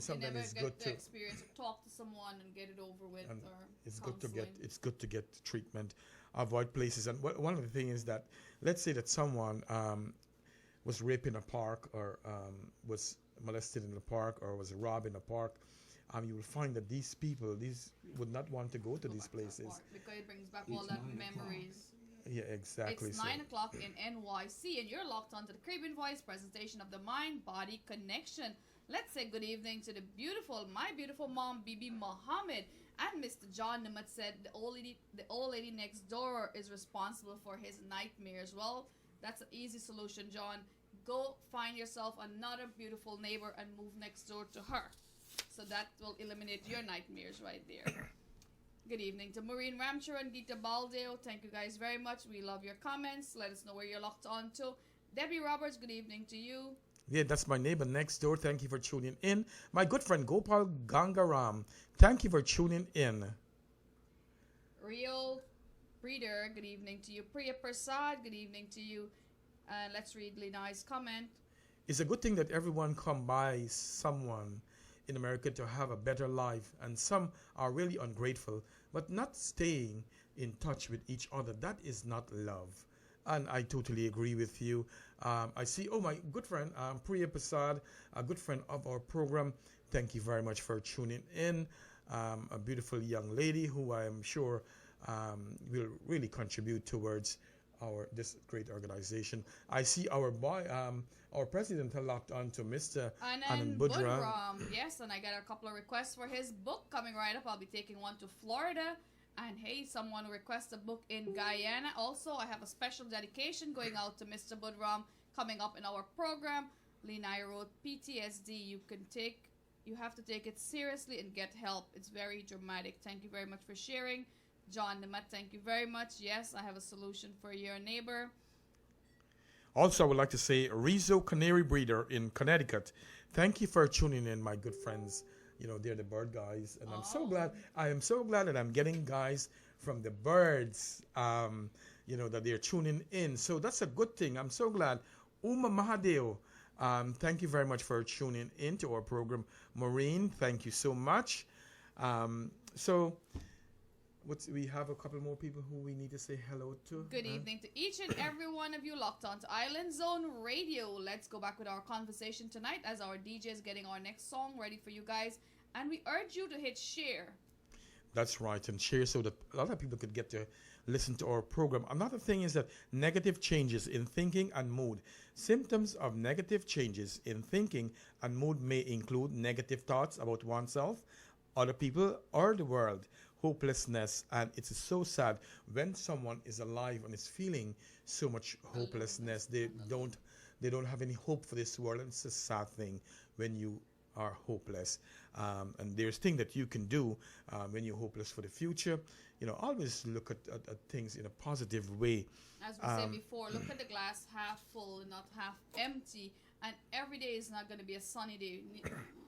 sometimes it's good to experience talk to someone and get it over with. And or it's counseling. good to get treatment. Avoid places, and one of the things is that, let's say that someone was raped in a park, or was molested in the park, or was robbed in a park. You will find that these would not want to go to these places because it brings back all that memories. Yeah, exactly. It's 9 o'clock in NYC, and you're locked onto the Caribbean Voice presentation of the Mind-Body Connection. Let's say good evening to my beautiful mom, Bibi Mohammed, and Mr. John Namat said the old lady next door is responsible for his nightmares. Well, that's an easy solution, John. Go find yourself another beautiful neighbor and move next door to her. So that will eliminate your nightmares right there. Good evening to Maureen Ramcher and Gita Baldeo. Thank you guys very much. We love your comments. Let us know where you're locked on to. Debbie Roberts, good evening to you. Yeah, that's my neighbor next door. Thank you for tuning in. My good friend Gopal Gangaram, thank you for tuning in. Real Breeder, good evening to you. Priya Prasad, good evening to you. Let's read Linai's comment. It's a good thing that everyone come by someone in America to have a better life, and some are really ungrateful, but not staying in touch with each other. That is not love. And I totally agree with you. I see, my good friend, Priya Prasad, a good friend of our program. Thank you very much for tuning in. A beautiful young lady who I am sure will really contribute towards this great organization. I see our president locked on to Mr. Anand Budram. Yes, and I got a couple of requests for his book coming right up. I'll be taking one to Florida. And hey, someone requests a book in Guyana. Also, I have a special dedication going out to Mr. Budram coming up in our program. Linai wrote, PTSD, you have to take it seriously and get help. It's very dramatic. Thank you very much for sharing. John Namat, thank you very much. Yes, I have a solution for your neighbor. Also, I would like to say Rizzo Canary Breeder in Connecticut. Thank you for tuning in, my good friends. They're the bird guys, and I'm so glad. I am so glad that I'm getting guys from the birds, that they're tuning in. So that's a good thing. I'm so glad. Uma Mahadeo, Thank you very much for tuning into our program. Maureen, thank you so much. So, we have a couple more people who we need to say hello to. Good evening to each and every one of you locked on to Island Zone Radio. Let's go back with our conversation tonight as our DJ is getting our next song ready for you guys. And we urge you to hit share. That's right, and share so that a lot of people could get to listen to our program. Another thing is that negative changes in thinking and mood. Symptoms of negative changes in thinking and mood may include negative thoughts about oneself, other people, or the world, hopelessness, and it's so sad when someone is alive and is feeling so much hopelessness. They don't have any hope for this world, and it's a sad thing when you are hopeless. And there's things that you can do when you're hopeless for the future. Always look at things in a positive way. As we said before, look at the glass half full, not half empty. And every day is not going to be a sunny day.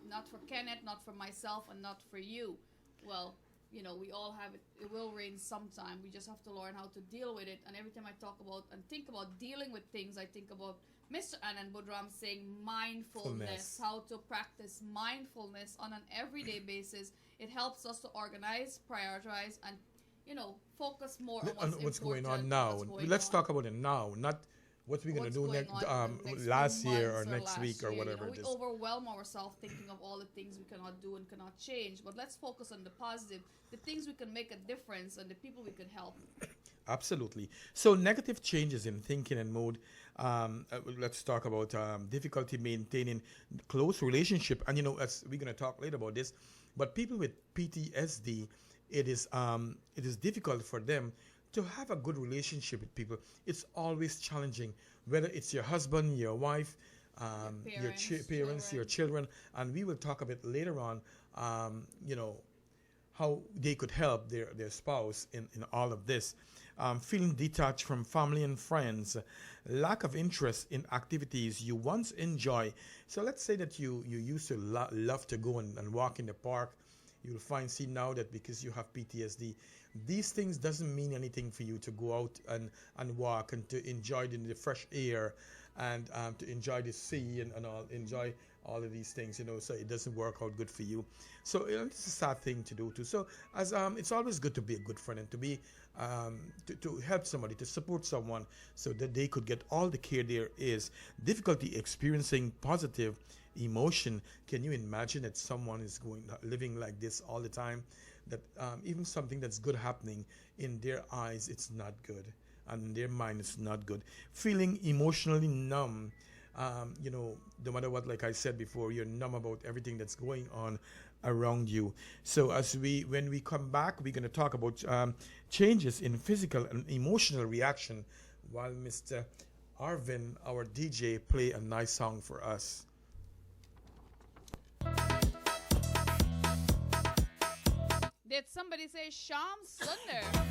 Not for Kenneth, not for myself, and not for you. Well, we all have it. It will rain sometime. We just have to learn how to deal with it. And every time I talk about and think about dealing with things, I think about Mr. Anand Budram saying mindfulness, how to practice mindfulness on an everyday basis. It helps us to organize, prioritize, and focus more on what's going on now. Let's talk about it now, not what we're going to do next last year or next week or whatever it is. We overwhelm ourselves thinking of all the things we cannot do and cannot change, but let's focus on the positive, the things we can make a difference, and the people we can help. Absolutely. So negative changes in thinking and mood. Let's talk about difficulty maintaining close relationship. And as we're going to talk later about this, but people with PTSD, it is difficult for them to have a good relationship with people. It's always challenging, whether it's your husband, your wife, your parents, your children. And we will talk a bit later on, how they could help their spouse in all of this. Feeling detached from family and friends, lack of interest in activities you once enjoy. So let's say that you used to love to go and walk in the park. You'll see now that because you have PTSD, these things doesn't mean anything for you to go out and walk and to enjoy the fresh air and to enjoy the sea and enjoy all of these things, so it doesn't work out good for you. So it's a sad thing to do too. So as it's always good to be a good friend and to be to help somebody, to support someone so that they could get all the care there is. Difficulty experiencing positive emotion. Can you imagine that someone is living like this all the time, that even something that's good happening, in their eyes it's not good and in their mind it's not good. Feeling emotionally numb. No matter what, like I said before, you're numb about everything that's going on around you. So when we come back, we're going to talk about changes in physical and emotional reaction while Mr. Arvin, our DJ, play a nice song for us. Did somebody say Sham Sunder?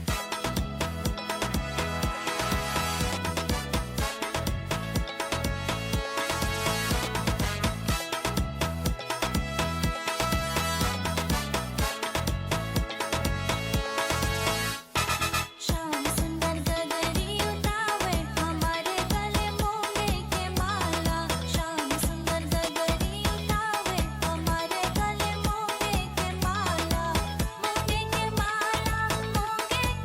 के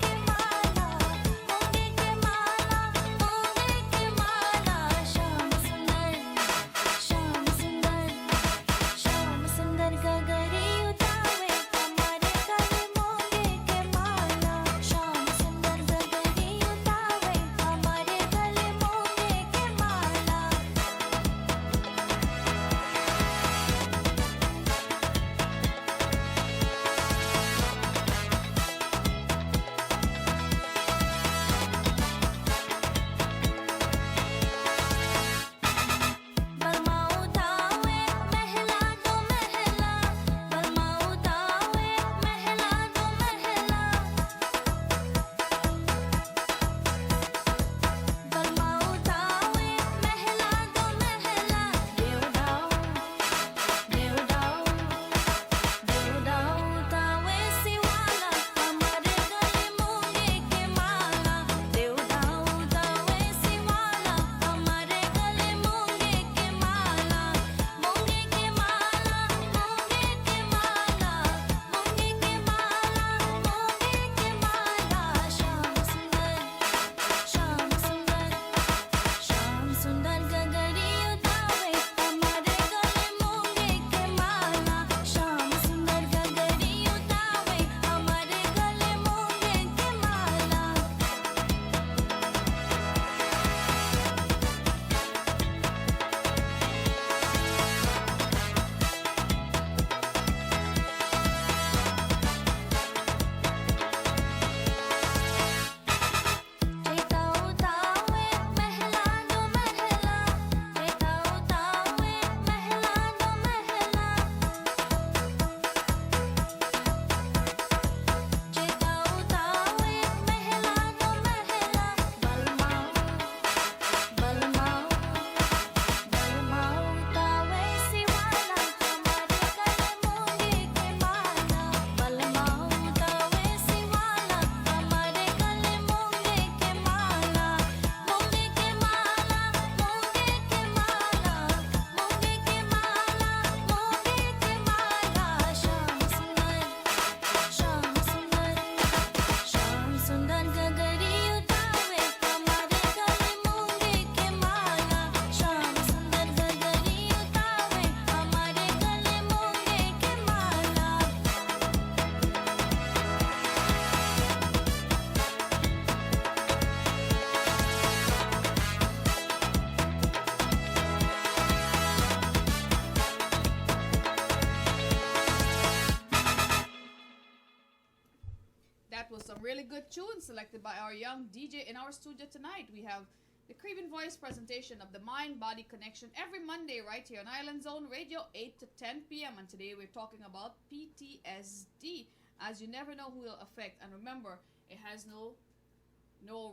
that was some really good tunes selected by our young DJ in our studio tonight. We have the Caribbean Voice presentation of the Mind-Body Connection every Monday right here on Island Zone Radio, 8 to 10 p.m. And today we're talking about PTSD, as you never know who it'll affect. And remember, it has no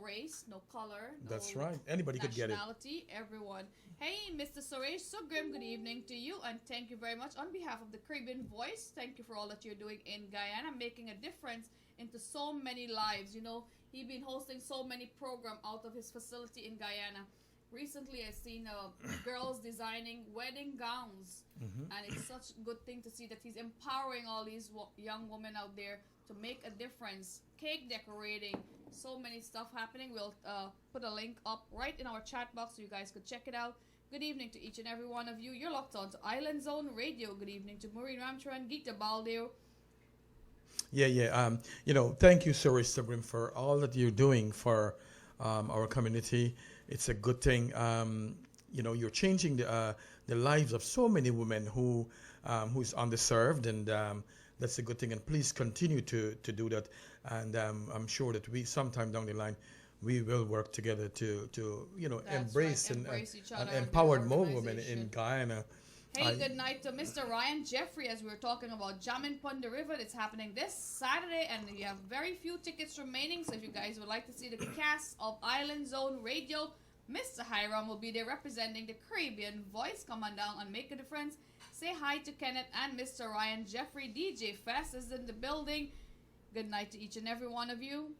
race, no color. No That's right. Anybody could get it. nationality, everyone. Hey, Mr. Suresh Sugrim, good evening to you, and thank you very much on behalf of the Caribbean Voice. Thank you for all that you're doing in Guyana, making a difference into so many lives. You know, he's been hosting so many programs out of his facility in Guyana. Recently, I've seen girls designing wedding gowns, and it's such a good thing to see that he's empowering all these young women out there to make a difference. Cake decorating, so many stuff happening. We'll put a link up right in our chat box so you guys could check it out. Good evening to each and every one of you. You're locked on to Island Zone Radio. Good evening to Maureen Ramcharan, Geeta Baldeo. You know, thank you, Suresh Sabrim, for all that you're doing for our community. It's a good thing. You know, you're changing the lives of so many women who's underserved, and that's a good thing. And please continue to do that. And I'm sure that we sometime down the line we will work together to you know, embrace each other and and empower build more women organization. in Guyana. Hey, good night to Mr. Ryan Jeffrey, as we were talking about Jamming Pond the River. It's happening this Saturday, and we have very few tickets remaining. So if you guys would like to see the cast of Island Zone Radio, Mr. Hiram will be there representing the Caribbean Voice. Come on down and make a difference. Say hi to Kenneth and Mr. Ryan Jeffrey. DJ Fest is in the building. Good night to each and every one of you.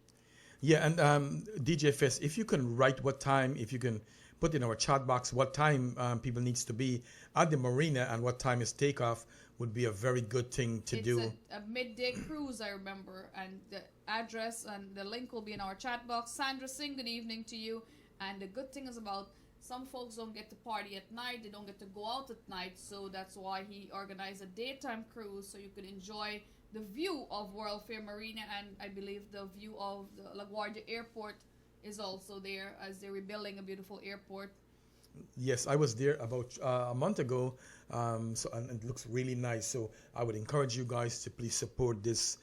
Yeah, and DJ Fest, if you can write what time, if you can put in our chat box what time people needs to be at the marina and what time is takeoff, would be a very good thing to do. It's a midday cruise, I remember, and the address and the link will be in our chat box. Sandra Singh, good evening to you. And the good thing is about some folks don't get to party at night, they don't get to go out at night, so that's why he organized a daytime cruise so you could enjoy the view of World Fair Marina, and I believe the view of the LaGuardia Airport is also there as they're rebuilding a beautiful airport. Yes, I was there about a month ago, so and it looks really nice. So I would encourage you guys to please support this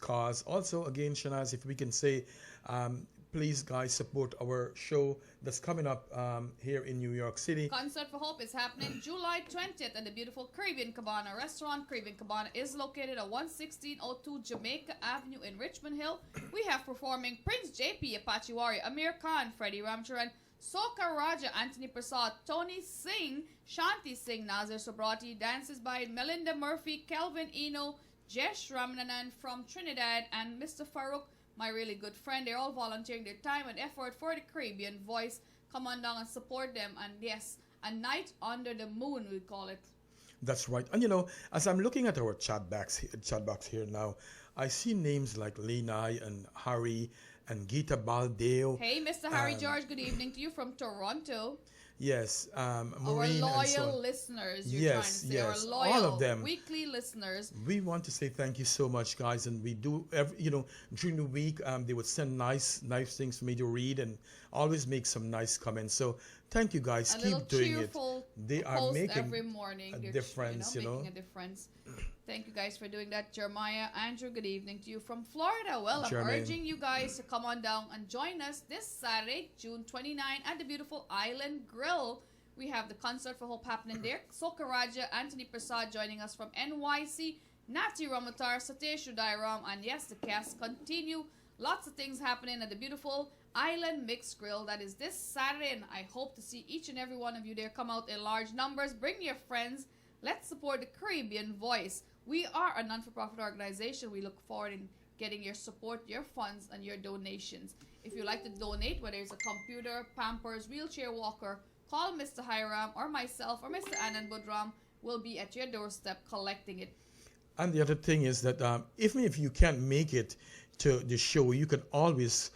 cause. Also, again, Shanaz, if we can say, please, guys, support our show that's coming up here in New York City. Concert for Hope is happening July 20th at the beautiful Caribbean Cabana restaurant. Caribbean Cabana is located at 11602 Jamaica Avenue in Richmond Hill. We have performing Prince JP, Apache Warrior, Amir Khan, Freddie Ramcharan, Soka Raja, Anthony Prasad, Tony Singh, Shanti Singh, Nazir Sobrati, dances by Melinda Murphy, Kelvin Eno, Jesh Ramnanan from Trinidad, and Mr. Farouk, my really good friend. They're all volunteering their time and effort for the Caribbean Voice. Come on down and support them. And yes, a night under the moon, we call it. That's right. And you know, as I'm looking at our chat box here now, I see names like Lenai and Harry and Geeta Baldeo. Hey, Mr. Harry George, good evening to you from Toronto. Yes, Our Maureen loyal listeners, you're trying to say. Yes, Our loyal all of them. weekly listeners. We want to say thank you so much, guys, and we do, during the week, they would send nice things for me to read and always make some nice comments. So thank you, guys. Keep doing it. They are making every morning. a They're, difference, making a difference. Thank you guys for doing that. Jeremiah, Andrew, good evening to you from Florida. Well, I'm urging you guys to come on down and join us this Saturday, June 29, at the beautiful Island Grill. We have the Concert for Hope happening there. Soka Raja, Anthony Prasad joining us from NYC, Nati Ramatar, Satesh Udairam, and yes, the cast continue. Lots of things happening at the beautiful Island Mixed Grill. That is this Saturday, and I hope to see each and every one of you there. Come out in large numbers. Bring your friends. Let's support the Caribbean Voice. We are a non-for-profit organization. We look forward in getting your support, your funds, and your donations. If you'd like to donate, whether it's a computer, Pampers, wheelchair walker, call Mr. Hiram or myself or Mr. Anand Budram. We'll be at your doorstep collecting it. And the other thing is that even if you can't make it to the show, you can always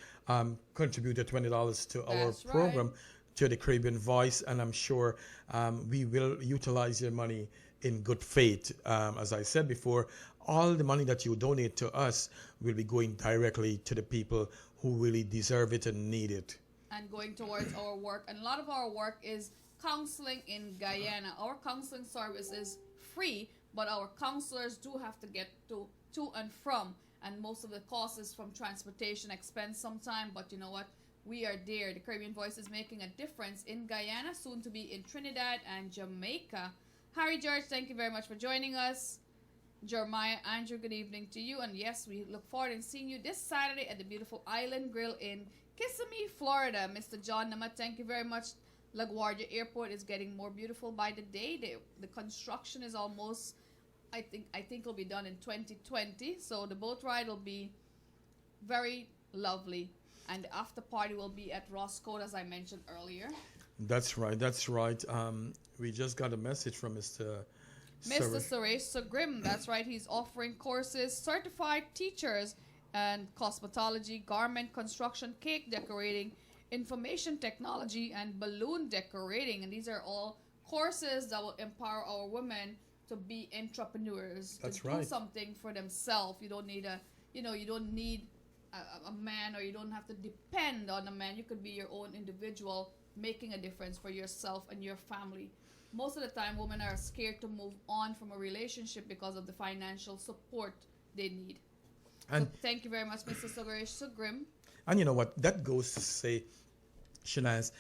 contribute a $20 to our program, to the Caribbean Voice, and I'm sure we will utilize your money in good faith. As I said before, all the money that you donate to us will be going directly to the people who really deserve it and need it. And going towards our work. And a lot of our work is counseling in Guyana. Our counseling service is free, but our counselors do have to get to and from. and most of the cost is from transportation expense sometime. But you know what? We are there. The Caribbean Voice is making a difference in Guyana, soon to be in Trinidad and Jamaica. Harry George, thank you very much for joining us. Jeremiah, Andrew, good evening to you. And yes, we look forward to seeing you this Saturday at the beautiful Island Grill in Kissimmee, Florida. Mr. John Nama, thank you very much. LaGuardia Airport is getting more beautiful by the day. The construction is almost, I think it'll be done in 2020. So the boat ride will be very lovely. And the after party will be at Roscoe, as I mentioned earlier. That's right. That's right. We just got a message from Mr. Suresh Sugrim. That's right. He's offering courses, certified teachers, and cosmetology, garment construction, cake decorating, information technology, and balloon decorating. And these are all courses that will empower our women to be entrepreneurs. That's to right. do something for themselves. You don't need a man, or you don't have to depend on a man. You could be your own individual, making a difference for yourself and your family. Most of the time, women are scared to move on from a relationship because of the financial support they need. And so thank you very much, Mr. Sugrim. And you know what? That goes to say, Shanaz,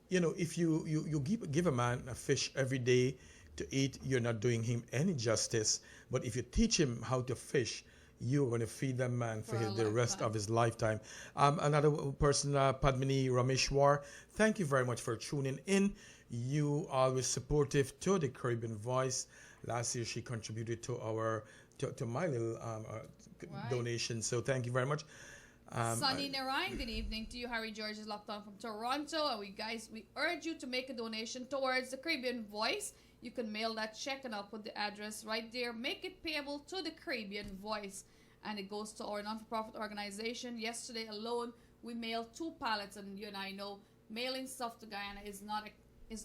if you give a man a fish every day to eat, you're not doing him any justice. But if you teach him how to fish, you're going to feed that man for the rest of his lifetime. Another person, Padmini Rameshwar, thank you very much for tuning in. You always supportive to the Caribbean Voice. Last year she contributed to my little donation. So thank you very much. Sunny Narayan, good evening to you. Harry George is locked on from Toronto, and we urge you to make a donation towards the Caribbean Voice. You can mail that check, and I'll put the address right there. Make it payable to the Caribbean Voice, and it goes to our non-for-profit organization. Yesterday alone, we mailed 2 pallets, and you and I know mailing stuff to Guyana is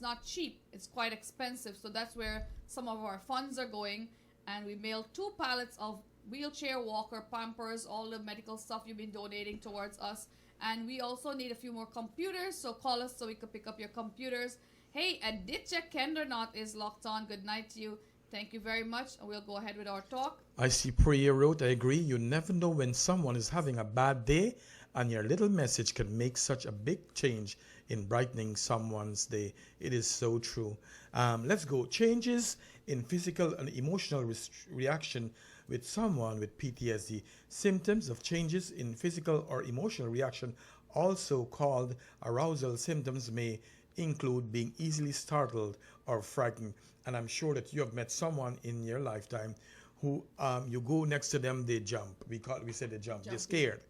not cheap. It's quite expensive, so that's where some of our funds are going. And we mailed 2 pallets of wheelchair, walker, Pampers, all the medical stuff you've been donating towards us. And we also need a few more computers, so call us so we can pick up your computers. Hey, Aditya Kendernath is locked on. Good night to you. Thank you very much, and we'll go ahead with our talk. I see Priya wrote, I agree. You never know when someone is having a bad day, and your little message can make such a big change in brightening someone's day. It is so true. Let's go. Changes in physical and emotional reaction with someone with PTSD. Symptoms of changes in physical or emotional reaction, also called arousal symptoms, may include being easily startled or frightened. And I'm sure that you have met someone in your lifetime who you go next to them, they jump. We say they jump. They're scared.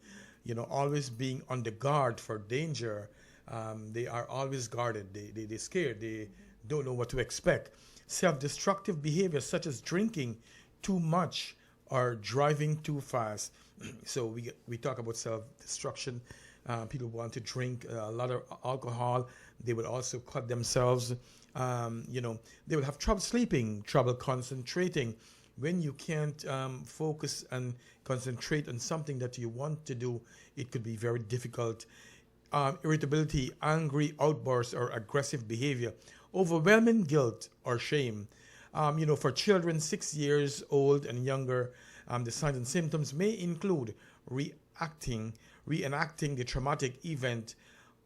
Always being on the guard for danger. They are always guarded. They're scared. They don't know what to expect. Self-destructive behavior such as drinking too much or driving too fast. So we talk about self-destruction. People want to drink a lot of alcohol. They would also cut themselves. They would have trouble sleeping, trouble concentrating. When you can't focus and concentrate on something that you want to do, it could be very difficult. Irritability, angry outbursts, or aggressive behavior. Overwhelming guilt or shame. For children 6 years old and younger, the signs and symptoms may include reenacting the traumatic event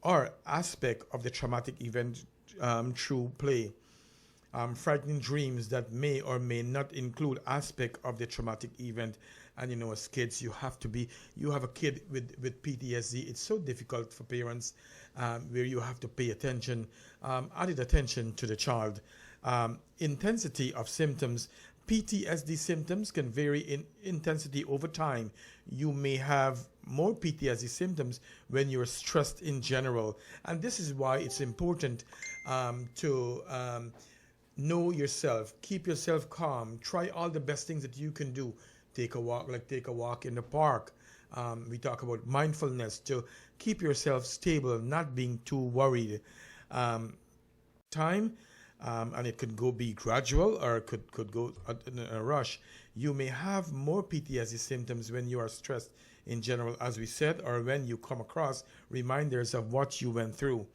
or aspect of the traumatic event through play. Frightening dreams that may or may not include aspect of the traumatic event. And as kids, you have a kid with PTSD. It's so difficult for parents where you have to pay attention, added attention to the child. Intensity of symptoms. PTSD symptoms can vary in intensity over time. You may have more PTSD symptoms when you're stressed in general. And this is why it's important to know yourself, keep yourself calm, try all the best things that you can do. Take a walk in the park. We talk about mindfulness to keep yourself stable, not being too worried. Time. And it could be gradual or it could go in a rush. You may have more PTSD symptoms when you are stressed in general, as we said, or when you come across reminders of what you went through.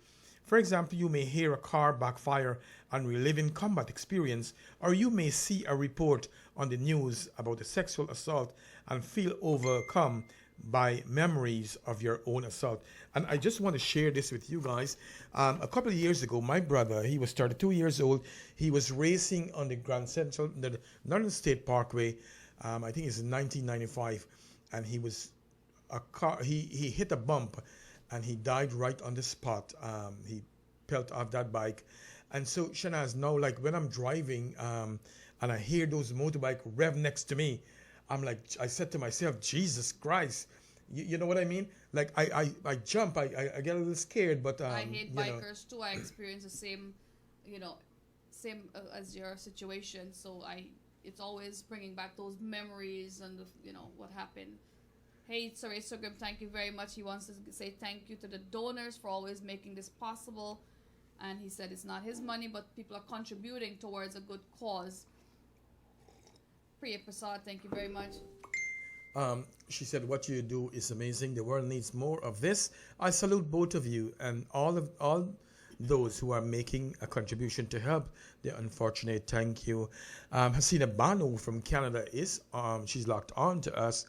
For example, you may hear a car backfire and reliving combat experience, or you may see a report on the news about a sexual assault and feel overcome by memories of your own assault. And I just want to share this with you guys. A couple of years ago, my brother, he was 32 years old. He was racing on the Grand Central, the Northern State Parkway. I think it's in 1995, and he was a car. He hit a bump, and he died right on the spot. He fell off that bike, and so Shanaz, now like when I'm driving, and I hear those motorbike rev next to me, I'm like, I said to myself, Jesus Christ, you know what I mean? Like I jump, I get a little scared, but I hate bikers too. I experience the same, same as your situation. So it's always bringing back those memories and what happened. Hey, Saray Sugam, thank you very much. He wants to say thank you to the donors for always making this possible. And he said it's not his money, but people are contributing towards a good cause. Priya Prasad, thank you very much. She said, what you do is amazing. The world needs more of this. I salute both of you and all those who are making a contribution to help the unfortunate. Thank you. Hasina Banu from Canada is she's locked on to us.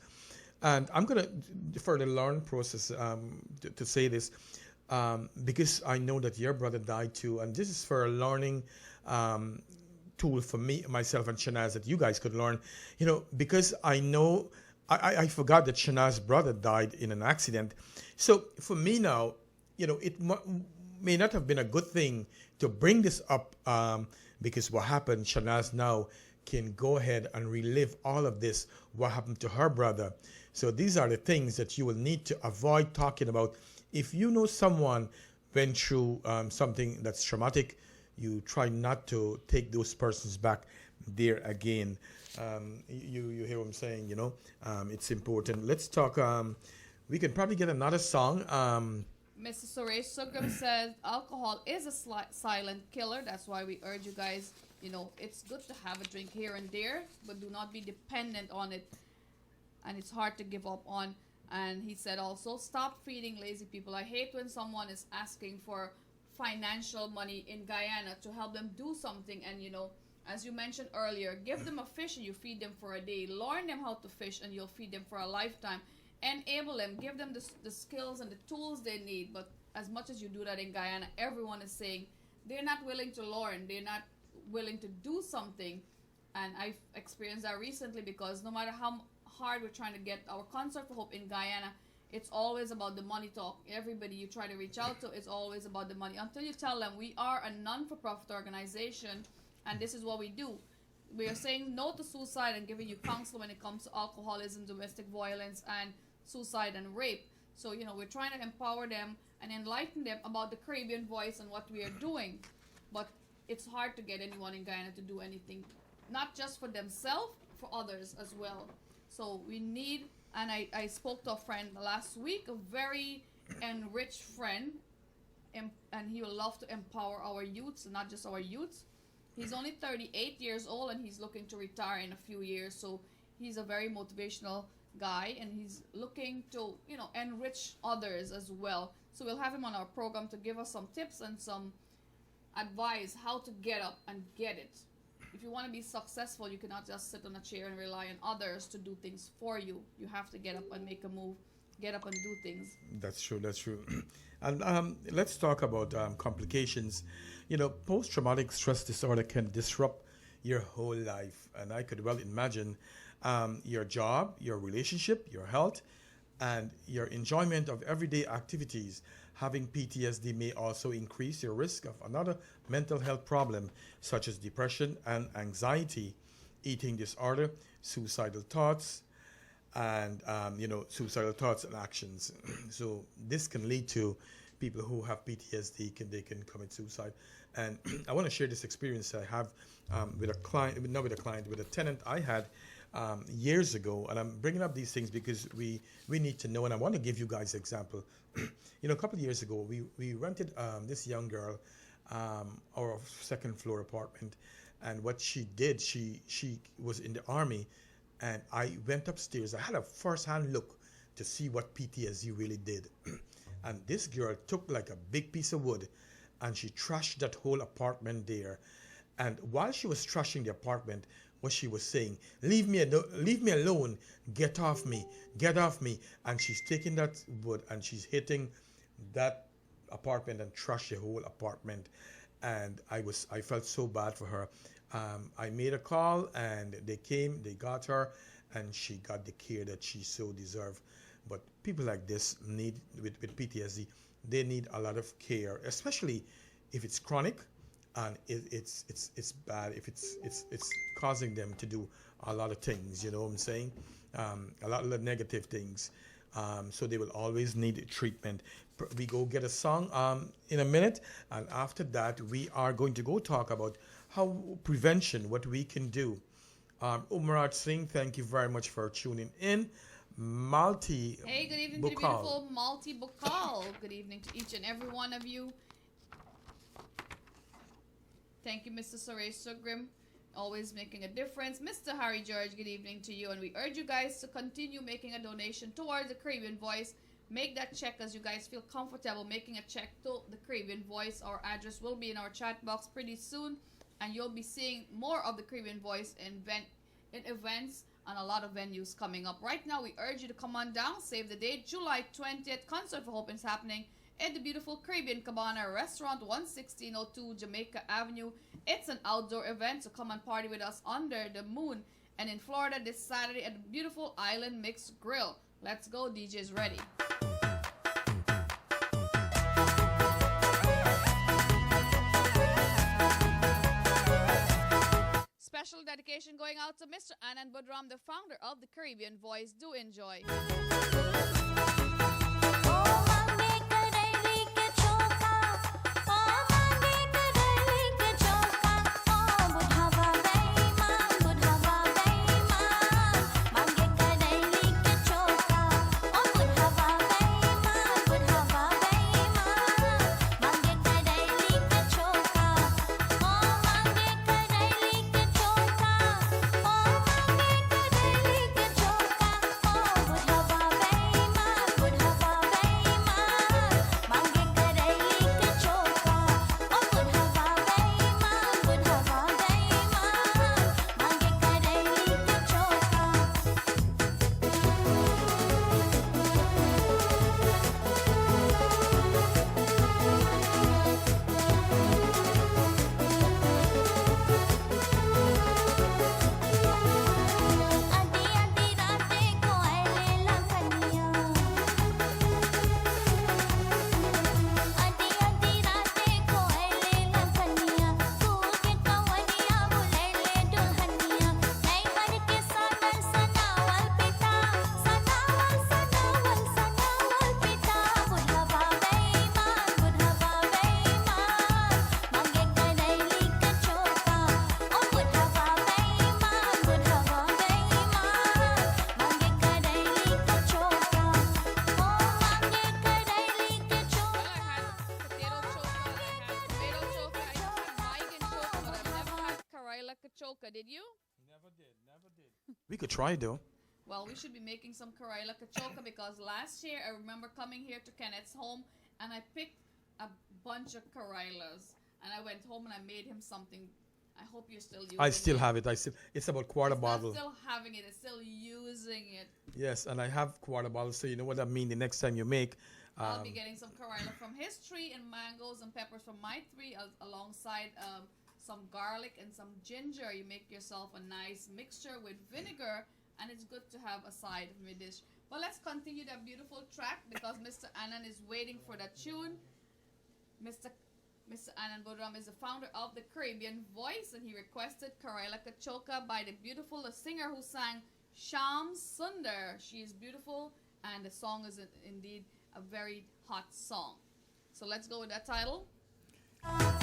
And I'm going to, for the learn process, to say this, because I know that your brother died too. And this is for a learning tool for me, myself, and Shanaz that you guys could learn. Because I know, I forgot that Shanaz's brother died in an accident. So for me now, it may not have been a good thing to bring this up because what happened, Shanaz now can go ahead and relive all of this, what happened to her brother. So these are the things that you will need to avoid talking about. If you know someone went through something that's traumatic, you try not to take those persons back there again. You hear what I'm saying, it's important. Let's talk, we can probably get another song. Mrs. Suresh Sugam says alcohol is a silent killer. That's why we urge you guys, it's good to have a drink here and there, but do not be dependent on it. And it's hard to give up on. And he said also, stop feeding lazy people. I hate when someone is asking for financial money in Guyana to help them do something. And, as you mentioned earlier, give them a fish and you feed them for a day. Learn them how to fish and you'll feed them for a lifetime. Enable them. Give them the skills and the tools they need. But as much as you do that in Guyana, everyone is saying they're not willing to learn. They're not willing to do something. And I've experienced that recently because no matter how hard we're trying to get our Concert for Hope in Guyana, it's always about the money talk. Everybody you try to reach out to, it's always about the money. Until you tell them we are a non-for-profit organization and this is what we do. We are saying no to suicide and giving you counsel when it comes to alcoholism, domestic violence, and suicide and rape. So, we're trying to empower them and enlighten them about the Caribbean voice and what we are doing. But it's hard to get anyone in Guyana to do anything, not just for themselves, for others as well. So we need, and I spoke to a friend last week, a very enriched friend, and he will love to empower our youths, not just our youths. He's only 38 years old and he's looking to retire in a few years. So he's a very motivational guy and he's looking to, enrich others as well. So we'll have him on our program to give us some tips and some advice how to get up and get it. If you want to be successful, you cannot just sit on a chair and rely on others to do things for you. You have to get up and make a move, get up and do things. That's true. And let's talk about complications. Post-traumatic stress disorder can disrupt your whole life. And I could well imagine your job, your relationship, your health, and your enjoyment of everyday activities. Having PTSD may also increase your risk of another mental health problem, such as depression and anxiety, eating disorder, suicidal thoughts, and suicidal thoughts and actions. So this can lead to people who have PTSD they can commit suicide. And I want to share this experience I have with a client, not with a client, with a tenant I had years ago. And I'm bringing up these things because we need to know, and I want to give you guys an example. A couple of years ago, we rented this young girl our second floor apartment, and what she did, she was in the army, and I went upstairs. I had a first-hand look to see what PTSD really did. And this girl took like a big piece of wood and she trashed that whole apartment there. And while she was trashing the apartment, what she was saying, leave me alone, get off me, get off me. And she's taking that wood and she's hitting that apartment and trash the whole apartment. And I felt so bad for her. I made a call and they came, they got her, and she got the care that she so deserved. But people like this need, with PTSD, they need a lot of care, especially if it's chronic and it's bad, if it's causing them to do a lot of things, you know what I'm saying? A lot of negative things. So they will always need treatment. We go get a song in a minute, and after that we are going to go talk about how prevention, what we can do. Umarat Singh, thank you very much for tuning in. Malti Hey, good evening to the beautiful Malti Bukal. Good evening to each and every one of you. Thank you, Mr. Suresh Sugrim, always making a difference. Mr. Harry George, good evening to you. And we urge you guys to continue making a donation towards the Caribbean Voice. Make that check as you guys feel comfortable making a check to the Caribbean Voice. Our address will be in our chat box pretty soon, and you'll be seeing more of the Caribbean Voice in events and a lot of venues coming up. Right now, we urge you to come on down, save the date. July 20th, Concert for Hope is happening at the beautiful Caribbean Cabana Restaurant, 11602 Jamaica Avenue. It's an outdoor event, so come and party with us under the moon. And in Florida this Saturday at the beautiful Island Mix Grill. Let's go, DJ's ready. Special dedication going out to Mr. Anand Budram, the founder of the Caribbean Voice. Do enjoy. Did you? Never did. We could try though. Well, we should be making some Karaila Kachoka because last year I remember coming here to Kenneth's home and I picked a bunch of Karailas and I went home and I made him something. I hope you're still using it. I still have it. It's about quarter bottle. I'm still having it. It's still using it. Yes, and I have quarter bottles, so you know what I mean. The next time you make, I'll be getting some Karaila from his tree and mangoes and peppers from my tree alongside some garlic and some ginger. You make yourself a nice mixture with vinegar, and it's good to have a side of my dish. But let's continue that beautiful track because Mr. Anand is waiting for that tune. Mr. Anand Budram is the founder of the Caribbean Voice, and he requested Karaila Kachoka by the beautiful singer who sang Sham Sundar. She is beautiful, and the song is indeed a very hot song. So let's go with that title. Sana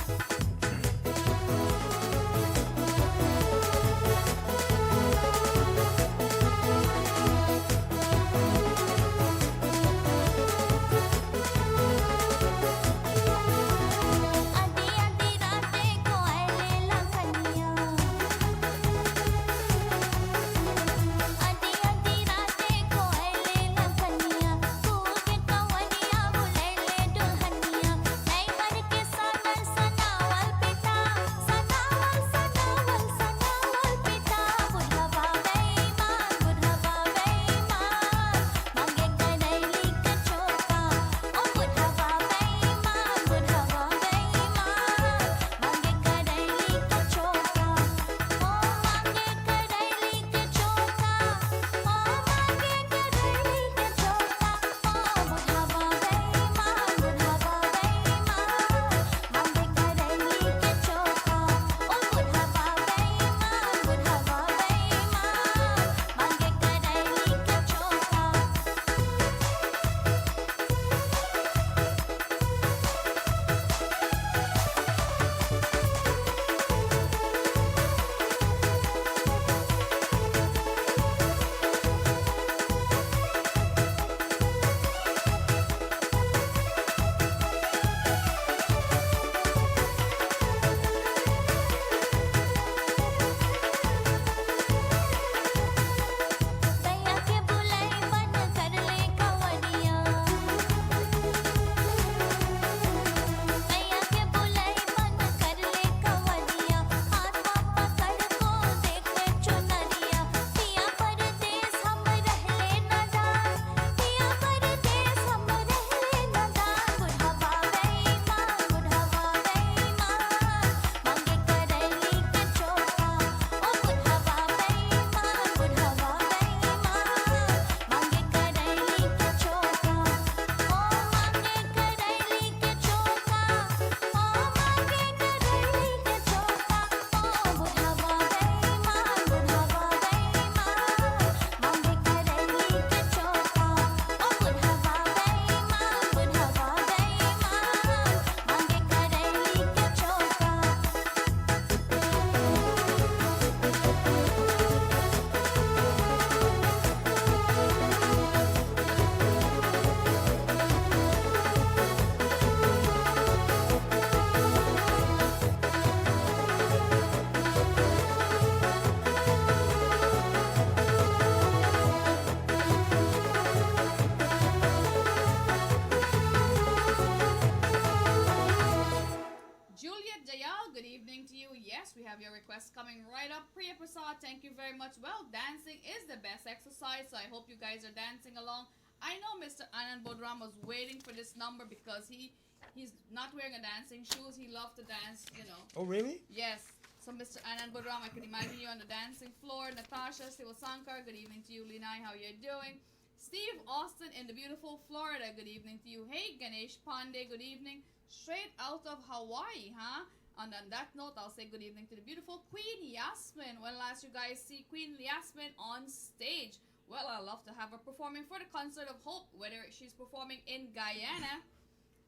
Yes, we have your request coming right up. Priya Prasad, thank you very much. Well, dancing is the best exercise, so I hope you guys are dancing along. I know Mr. Anand Bodram was waiting for this number because he's not wearing a dancing shoes. He loved to dance, you know. Oh, really? Yes. So, Mr. Anand Bodram, I can imagine you on the dancing floor. Natasha Sivasankar, good evening to you. Linai, how you doing? Steve Austin in the beautiful Florida, good evening to you. Hey, Ganesh Pandey, good evening. Straight out of Hawaii, huh? And on that note, I'll say good evening to the beautiful Queen Yasmin. When last you guys see Queen Yasmin on stage? Well, I love to have her performing for the Concert of Hope, whether she's performing in Guyana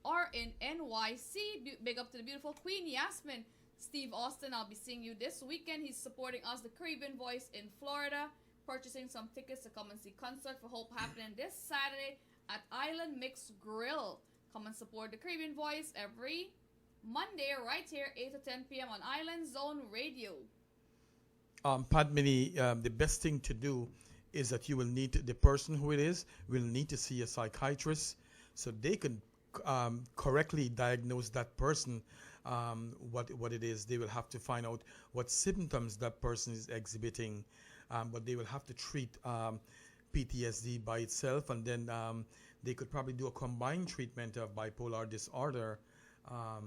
or in NYC. Big up to the beautiful Queen Yasmin. Steve Austin, I'll be seeing you this weekend. He's supporting us, the Caribbean Voice in Florida, purchasing some tickets to come and see Concert for Hope happening this Saturday at Island Mix Grill. Come and support the Caribbean Voice every Monday right here, 8 to 10 p.m. on Island Zone Radio. Padmini, the best thing to do is that you will need the person who it is will need to see a psychiatrist so they can correctly diagnose that person what it is. They will have to find out what symptoms that person is exhibiting, but they will have to treat PTSD by itself, and then they could probably do a combined treatment of bipolar disorder. I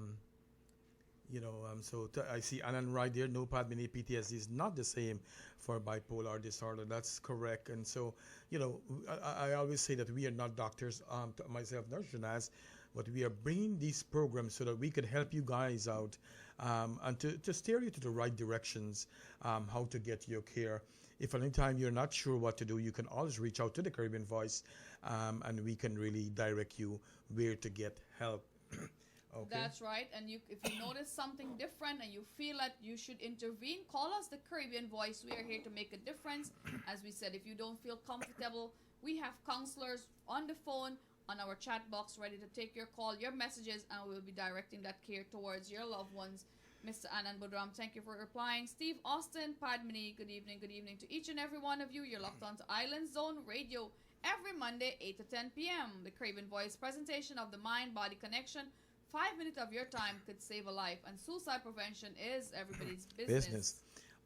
see Anand right there. No, Padmini, PTSD is not the same for bipolar disorder. That's correct. And so, I always say that we are not doctors, myself, nor Shanaz, but we are bringing these programs so that we can help you guys out and to steer you to the right directions, how to get your care. If at any time you're not sure what to do, you can always reach out to the Caribbean Voice, and we can really direct you where to get help. Okay. That's right. And if you notice something different and you feel that you should intervene, call us, the Caribbean Voice. We are here to make a difference. As we said, if you don't feel comfortable, we have counselors on the phone, on our chat box, ready to take your call, your messages, and we'll be directing that care towards your loved ones. Mr. Anand Bodram, thank you for replying. Steve Austin, Padmini, good evening to each and every one of you. You're locked on to Island Zone Radio every Monday, 8 to 10 p.m. The Caribbean Voice presentation of the Mind-Body Connection. 5 minutes of your time could save a life, and suicide prevention is everybody's business.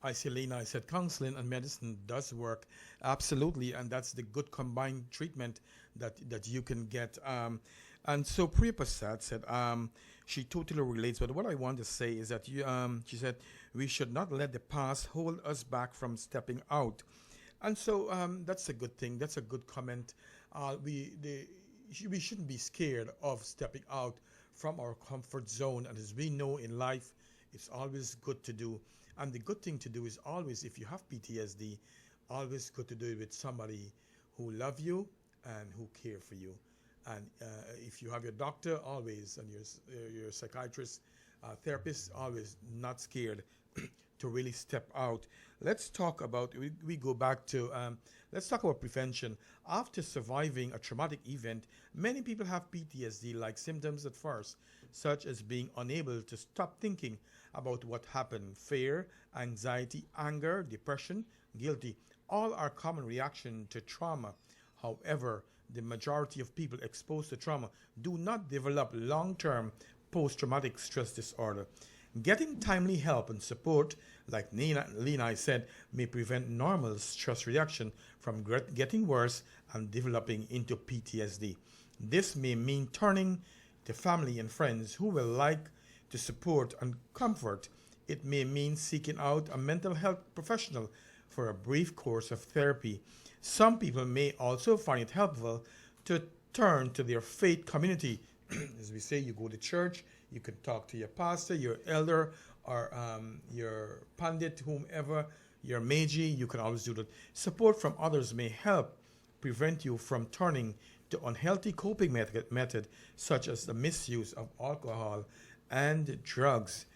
I see Lena, I said counseling and medicine does work. Absolutely, and that's the good combined treatment that you can get. And so Priya Prasad said she totally relates, but what I want to say is that she said we should not let the past hold us back from stepping out. And so that's a good thing. That's a good comment. We shouldn't be scared of stepping out from our comfort zone, and as we know in life, it's always good to do. And the good thing to do is always, if you have PTSD, always good to do it with somebody who love you and who care for you. And if you have your doctor, always, and your psychiatrist, therapist, always not scared to really step out. Let's talk about, we go back to, let's talk about prevention. After surviving a traumatic event, many people have PTSD-like symptoms at first, such as being unable to stop thinking about what happened. Fear, anxiety, anger, depression, guilty, all are common reaction to trauma. However, the majority of people exposed to trauma do not develop long-term post-traumatic stress disorder. Getting timely help and support, like Lena said, may prevent normal stress reaction from getting worse and developing into PTSD. This may mean turning to family and friends who will like to support and comfort. It may mean seeking out a mental health professional for a brief course of therapy. Some people may also find it helpful to turn to their faith community. As we say, you go to church, you can talk to your pastor, your elder, or your pandit, whomever, your meiji. You can always do that. Support from others may help prevent you from turning to unhealthy coping method such as the misuse of alcohol and drugs.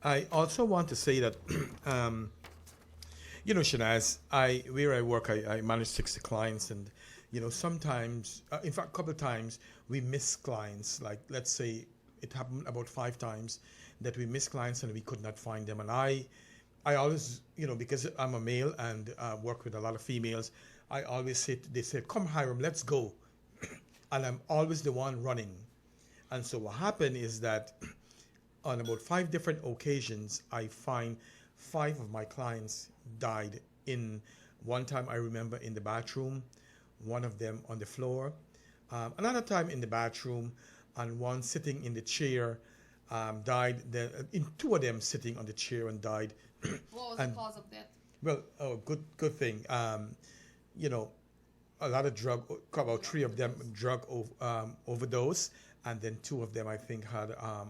I also want to say that, Shanaz, where I work, I manage 60 clients, and sometimes, in fact, a couple of times, we miss clients. Like, let's say it happened about 5 times that we miss clients and we could not find them. And I always, because I'm a male and work with a lot of females, I always say, they say, come Hiram, let's go. And I'm always the one running. And so what happened is that on about 5 different occasions, I find 5 of my clients died in one time. I remember in the bathroom, one of them on the floor, another time in the bathroom, and one sitting in the chair died. In 2 of them sitting on the chair and died. What was And the cause of death? well, good thing. You know, a lot of about 3 of them overdose, and then 2 of them I think had a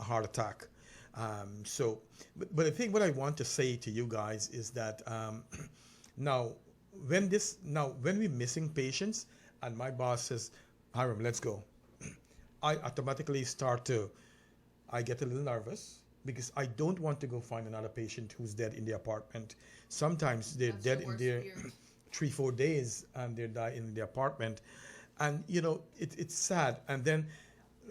heart attack. But the thing, what I want to say to you guys is that now when we're missing patients, and my boss says, Hiram, let's go, I automatically I get a little nervous because I don't want to go find another patient who's dead in the apartment. Sometimes they're That's dead the in worst their fear. 3-4 days and they die in the apartment. And you know, it's sad. And then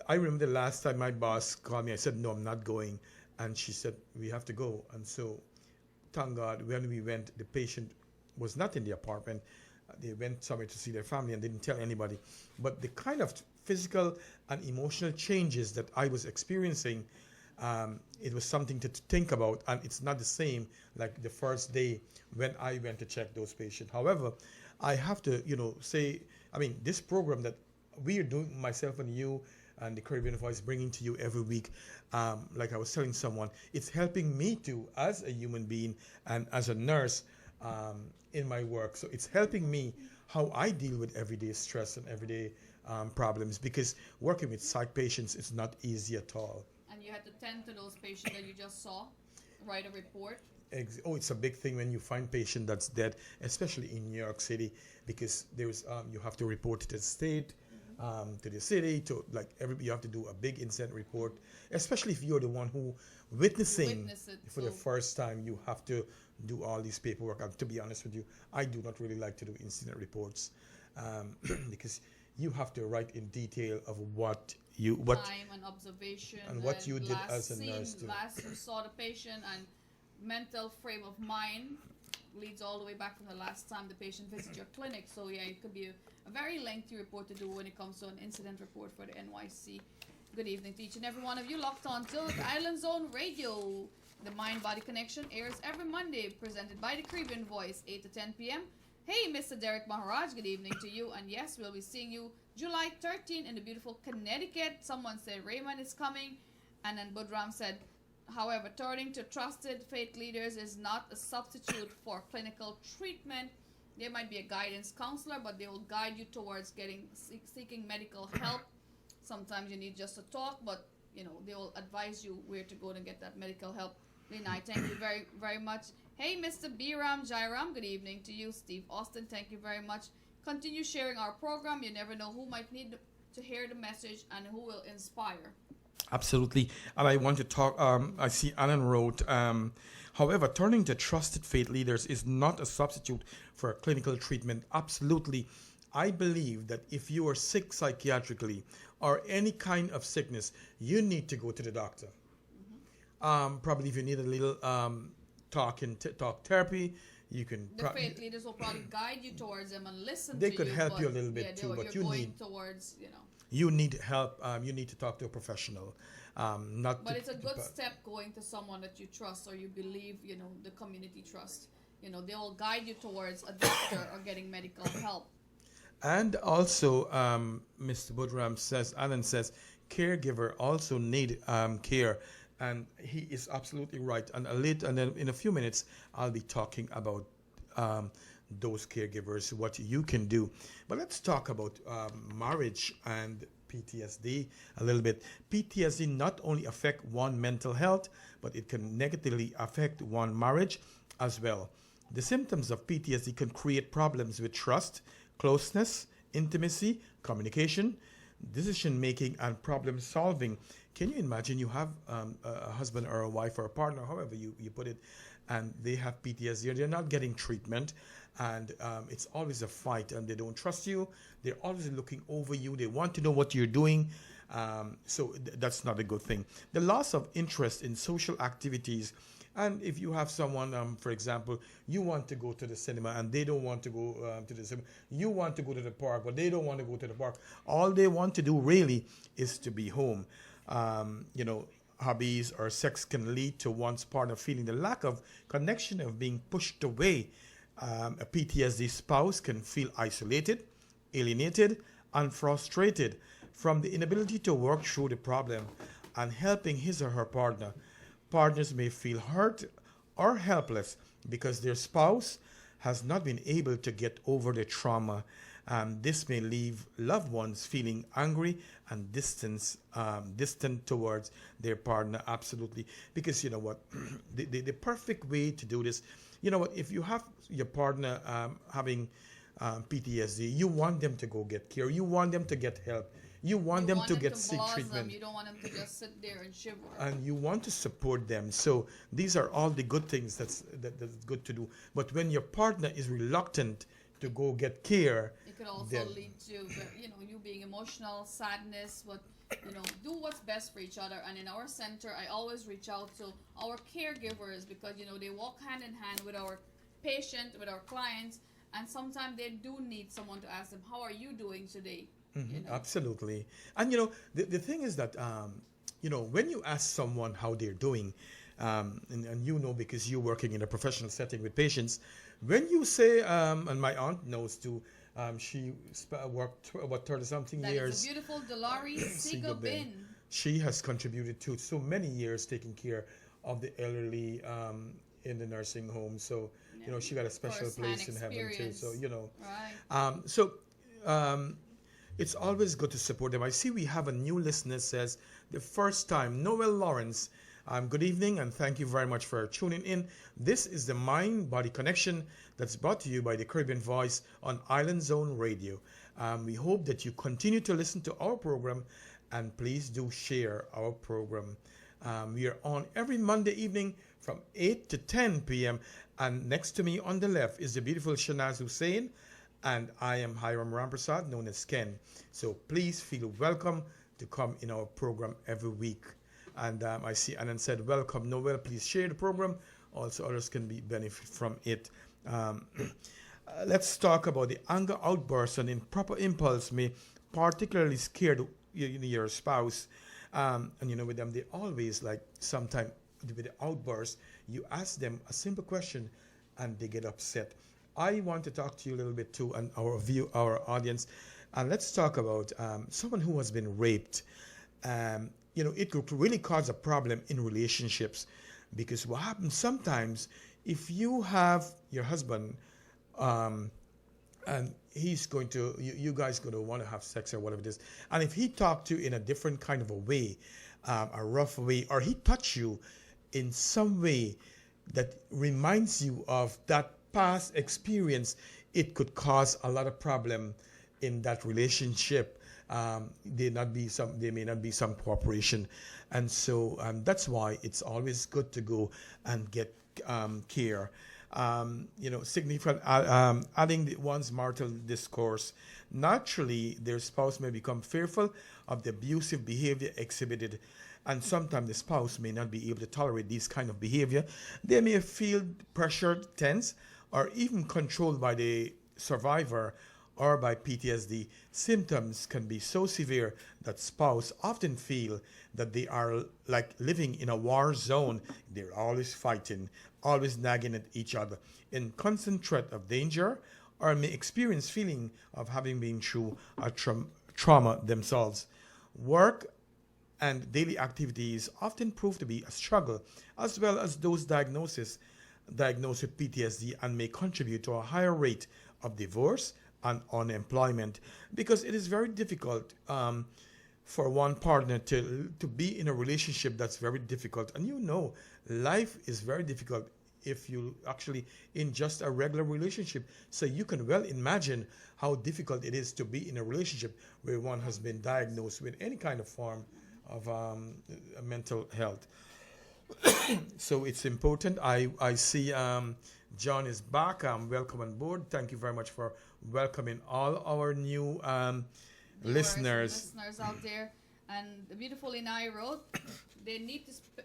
I remember the last time my boss called me, I said, no, I'm not going. And she said, we have to go. And so, thank God, when we went, the patient was not in the apartment. They went somewhere to see their family and didn't tell anybody. But the kind of physical and emotional changes that I was experiencing, it was something to think about. And it's not the same like the first day when I went to check those patients. However, I have to, say, this program that we are doing, myself and you, and the Caribbean Voice bringing to you every week, like I was telling someone, it's helping me too as a human being and as a nurse in my work. So it's helping me how I deal with everyday stress and everyday problems, because working with psych patients is not easy at all. And you had to tend to those patients that you just saw, write a report. It's a big thing when you find patient that's dead, especially in New York City, because there's you have to report to the state, to the city, to you have to do a big incident report, especially if you're the one who witnessing for the first time. You have to do all these paperwork. And to be honest with you, I do not really like to do incident reports because you have to write in detail of what time and observation and what you did as a nurse too. Last you saw the patient, and mental frame of mind leads all the way back from the last time the patient visited your clinic. So yeah, it could be a very lengthy report to do when it comes to an incident report for the NYC. Good evening to each and every one of you locked on to Island Zone Radio. The Mind Body Connection airs every Monday, presented by the Caribbean Voice, 8 to 10 p.m. Hey, Mr. Derek Maharaj, good evening to you. And yes, we'll be seeing you July 13 in the beautiful Connecticut. Someone said Raymond is coming. And then Budram said, however, turning to trusted faith leaders is not a substitute for clinical treatment. They might be a guidance counselor, but they will guide you towards seeking medical help. Sometimes you need just to talk, but they will advise you where to go to get that medical help. Lynn, I thank you very, very much. Hey, Mr. Biram Jairam, good evening to you. Steve Austin, thank you very much. Continue sharing our program. You never know who might need to hear the message and who will inspire. Absolutely. And I want to talk, I see Alan wrote, however, turning to trusted faith leaders is not a substitute for clinical treatment. Absolutely. I believe that if you are sick psychiatrically or any kind of sickness, you need to go to the doctor. Probably if you need a little talk therapy, you can. The faith leaders will probably guide you towards them and listen they to you. They could help you a little bit too, but you need towards, You need help. You need to talk to a professional. But it's a good step going to someone that you trust or you believe, the community trust. They will guide you towards a doctor or getting medical help. And also, Mr. Budram says, Alan says, caregiver also need care. And he is absolutely right. And then in a few minutes, I'll be talking about those caregivers, what you can do. But let's talk about marriage and PTSD a little bit. PTSD not only affect one mental health, but it can negatively affect one marriage as well. The symptoms of PTSD can create problems with trust, closeness, intimacy, communication, decision making, and problem solving. Can you imagine you have a husband or a wife or a partner, however you put it, and they have PTSD and they're not getting treatment, and it's always a fight, and they don't trust you. They're always looking over you. They want to know what you're doing. So that's not a good thing. The loss of interest in social activities. And if you have someone, for example, you want to go to the cinema and they don't want to go to the cinema. You want to go to the park, but they don't want to go to the park. All they want to do really is to be home. hobbies or sex can lead to one's partner feeling the lack of connection of being pushed away. A PTSD spouse can feel isolated, alienated, and frustrated from the inability to work through the problem and helping his or her partner. Partners may feel hurt or helpless because their spouse has not been able to get over the trauma. This may leave loved ones feeling angry and distant towards their partner. Absolutely. Because you know what? The perfect way to do this, you know what? If you have your partner having PTSD, you want them to go get care. You want them to get help. You want them to get seek treatment. You don't want them to just sit there and shiver. And you want to support them. So these are all the good things that's good to do. But when your partner is reluctant to go get care, it could also lead to you being emotional, sadness. But do what's best for each other. And in our center, I always reach out to our caregivers because they walk hand in hand with our patient, with our clients, and sometimes they do need someone to ask them, "How are you doing today?" Absolutely. And the thing is that when you ask someone how they're doing, and because you're working in a professional setting with patients, when you say and my aunt knows too, she worked about 30-something years. That is a beautiful Dolores Sigobin. She has contributed to so many years taking care of the elderly in the nursing home. So she got a special place in heaven too. So right. It's always good to support them. I see we have a new listener, says the first time, Noel Lawrence. Good evening and thank you very much for tuning in. This is the Mind-Body Connection that's brought to you by the Caribbean Voice on Island Zone Radio. We hope that you continue to listen to our program and please do share our program. We are on every Monday evening from 8 to 10 p.m. And next to me on the left is the beautiful Shanaz Hussein. And I am Hiram Ramprasad, known as Ken. So please feel welcome to come in our program every week. And I see Anand said, welcome, Noel. Please share the program. Also, others can benefit from it. Let's talk about the anger outbursts and improper impulse may particularly scare your spouse. And with them, they always sometimes with the outburst, you ask them a simple question and they get upset. I want to talk to you a little bit too, and our audience, and let's talk about someone who has been raped. It could really cause a problem in relationships because what happens sometimes if you have your husband and he's going to, you guys going to want to have sex or whatever it is, and if he talked to you in a different kind of a way, a rough way, or he touched you in some way that reminds you of that past experience, it could cause a lot of problem in that relationship. There may not be some cooperation, and so that's why it's always good to go and get care. Significant adding one's marital discourse. Naturally, their spouse may become fearful of the abusive behavior exhibited, and sometimes the spouse may not be able to tolerate this kind of behavior. They may feel pressured, tense, or even controlled by the survivor or by PTSD. Symptoms can be so severe that spouse often feel that they are like living in a war zone. They're always fighting, always nagging at each other, in constant threat of danger, or may experience feeling of having been through a trauma themselves. Work and daily activities often prove to be a struggle, as well as those diagnosed with PTSD, and may contribute to a higher rate of divorce and unemployment, because it is very difficult for one partner to be in a relationship that's very difficult. And life is very difficult if you actually in just a regular relationship. So you can well imagine how difficult it is to be in a relationship where one has been diagnosed with any kind of form of mental health. So it's important. I see John is back. Welcome on board. Thank you very much for welcoming all our new listeners out there. And the beautiful Inai wrote, they need to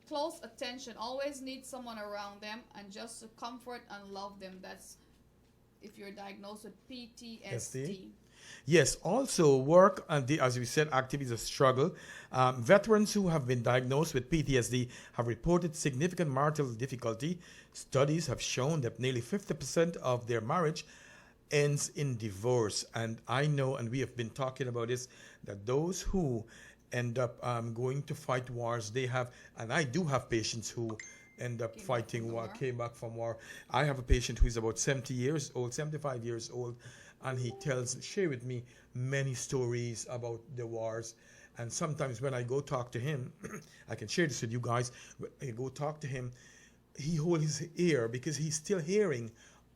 close attention, always need someone around them, and just to comfort and love them. That's if you're diagnosed with PTSD. Yes, also work, and as we said, active is a struggle. Veterans who have been diagnosed with PTSD have reported significant marital difficulty. Studies have shown that nearly 50% of their marriage ends in divorce. And I know, and we have been talking about this, that those who end up going to fight wars, they have, and I do have patients who end up fighting war, came back from war. I have a patient who is about 70 years old, 75 years old, and he share with me many stories about the wars. And sometimes when I go talk to him, I can share this with you guys, when I go talk to him, he holds his ear because he's still hearing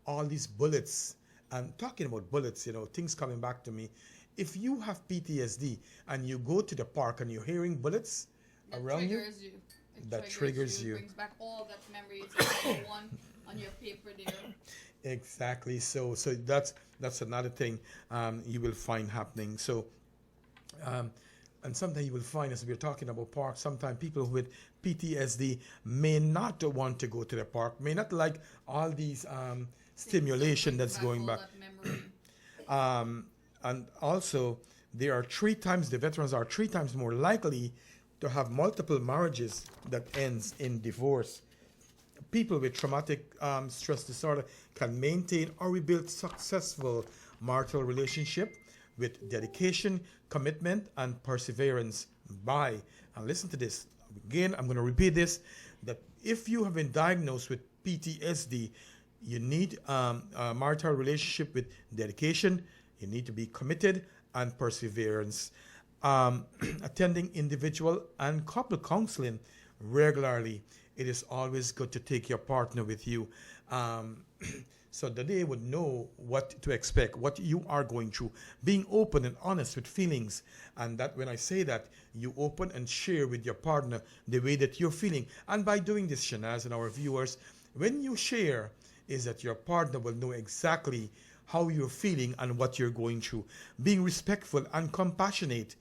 all these bullets. And talking about bullets, things coming back to me. If you have PTSD and you go to the park and you're hearing bullets around you, that triggers you. Brings back all that memories one on your paper there. Exactly. So that's another thing you will find happening. So, and sometimes you will find, as we're talking about parks, sometimes people with PTSD may not want to go to the park, may not like all these stimulation that's going back. And also, the veterans are 3 times more likely to have multiple marriages that ends in divorce. People with traumatic stress disorder can maintain or rebuild successful marital relationship with dedication, commitment, and perseverance by, and listen to this, again, I'm going to repeat this, that if you have been diagnosed with PTSD, you need a marital relationship with dedication, you need to be committed, and perseverance. Attending individual and couple counseling regularly. It is always good to take your partner with you, so that they would know what to expect, what you are going through. Being open and honest with feelings, and that when I say that, you open and share with your partner the way that you're feeling. And by doing this, Shanaz and our viewers, when you share, is that your partner will know exactly how you're feeling and what you're going through. Being respectful and compassionate.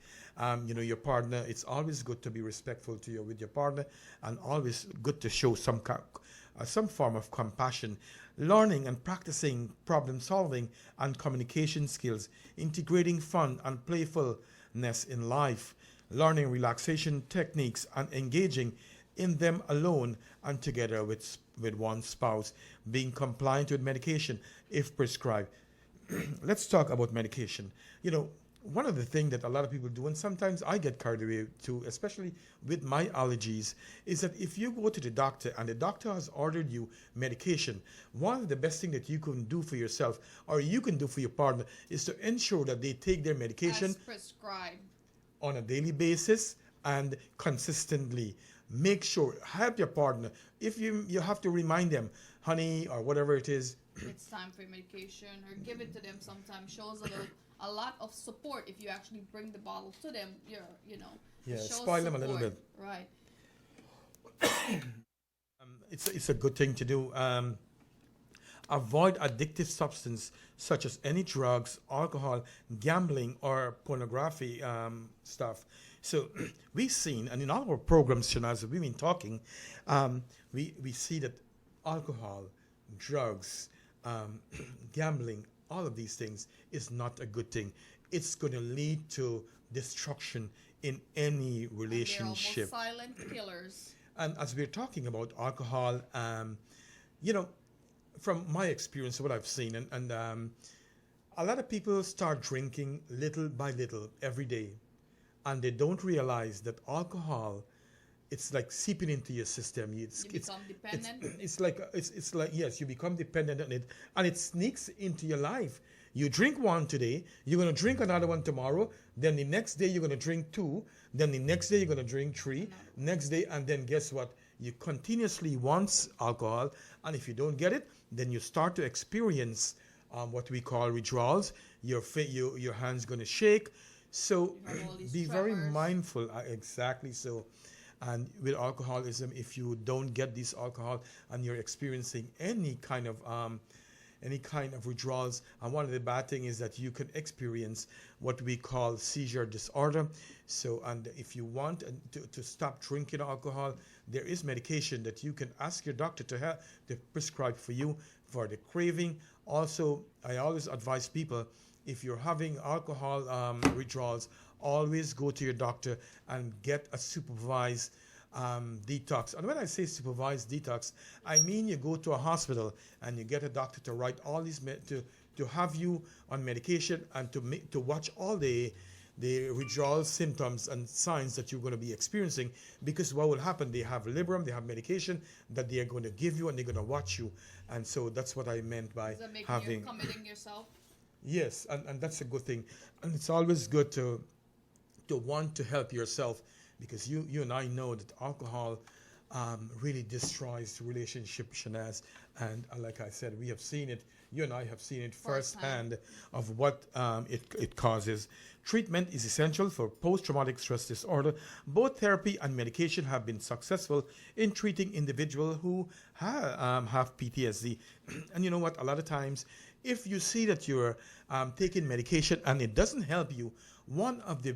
Your partner, it's always good to be respectful with your partner, and always good to show some form of compassion. Learning and practicing problem solving and communication skills. Integrating fun and playfulness in life. Learning relaxation techniques and engaging in them alone and together with one spouse. Being compliant with medication if prescribed. Let's talk about medication. One of the things that a lot of people do, and sometimes I get carried away too, especially with my allergies, is that if you go to the doctor and the doctor has ordered you medication, one of the best things that you can do for yourself or you can do for your partner is to ensure that they take their medication as prescribed on a daily basis and consistently. Make sure, help your partner. If you have to remind them, honey, or whatever it is, it's time for medication, or give it to them sometimes. Shows a lot of support if you actually bring the bottle to them. Spoil them a little bit. Right. It's a good thing to do. Avoid addictive substance such as any drugs, alcohol, gambling, or pornography stuff. So we've seen, and in all our programs, Shanaz, we've been talking, we see that alcohol, drugs, gambling, all of these things is not a good thing. It's going to lead to destruction in any relationship. And they're almost silent killers. And as we're talking about alcohol, from my experience, what I've seen, and a lot of people start drinking little by little every day, and they don't realize that alcohol, it's like seeping into your system. You become dependent. It's like yes, you become dependent on it, and it sneaks into your life. You drink one today, you're gonna drink another one tomorrow. Then the next day you're gonna drink 2. Then the next day you're gonna drink 3. Next day, and then guess what? You continuously want alcohol, and if you don't get it, then you start to experience what we call withdrawals. Your hands gonna shake. So be very mindful. Exactly so. And with alcoholism, if you don't get this alcohol and you're experiencing any kind of withdrawals, and one of the bad things is that you can experience what we call seizure disorder. So, and if you want to stop drinking alcohol, there is medication that you can ask your doctor to prescribe for you for the craving. Also, I always advise people, if you're having alcohol withdrawals, always go to your doctor and get a supervised detox. And when I say supervised detox, I mean you go to a hospital and you get a doctor to write all these to have you on medication and to watch all the withdrawal symptoms and signs that you're going to be experiencing, because what will happen, they have Librium, they have medication that they are going to give you and they're going to watch you. And so that's what I meant by Does that make having you committing yourself? Yes, and that's a good thing. And it's always good to want to help yourself, because you and I know that alcohol really destroys the relationship, Shanaz. And like I said, we have seen it. You and I have seen it firsthand of what it causes. Treatment is essential for post-traumatic stress disorder. Both therapy and medication have been successful in treating individuals who have PTSD. And you know what? A lot of times, if you see that you're taking medication and it doesn't help you, one of the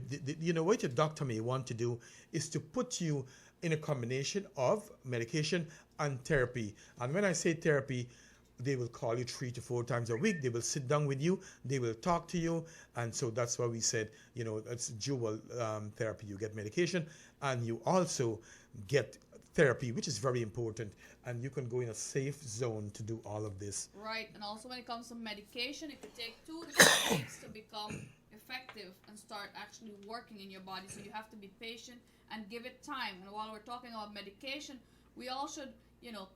what your doctor may want to do is to put you in a combination of medication and therapy. And when I say therapy, they will call you 3 to 4 times a week. They will sit down with you. They will talk to you. And so that's why we said, it's dual therapy. You get medication and you also get therapy, which is very important. And you can go in a safe zone to do all of this. Right. And also when it comes to medication, it could take 2 to 3 weeks to become effective and start actually working in your body. So you have to be patient and give it time. And while we're talking about medication, we all should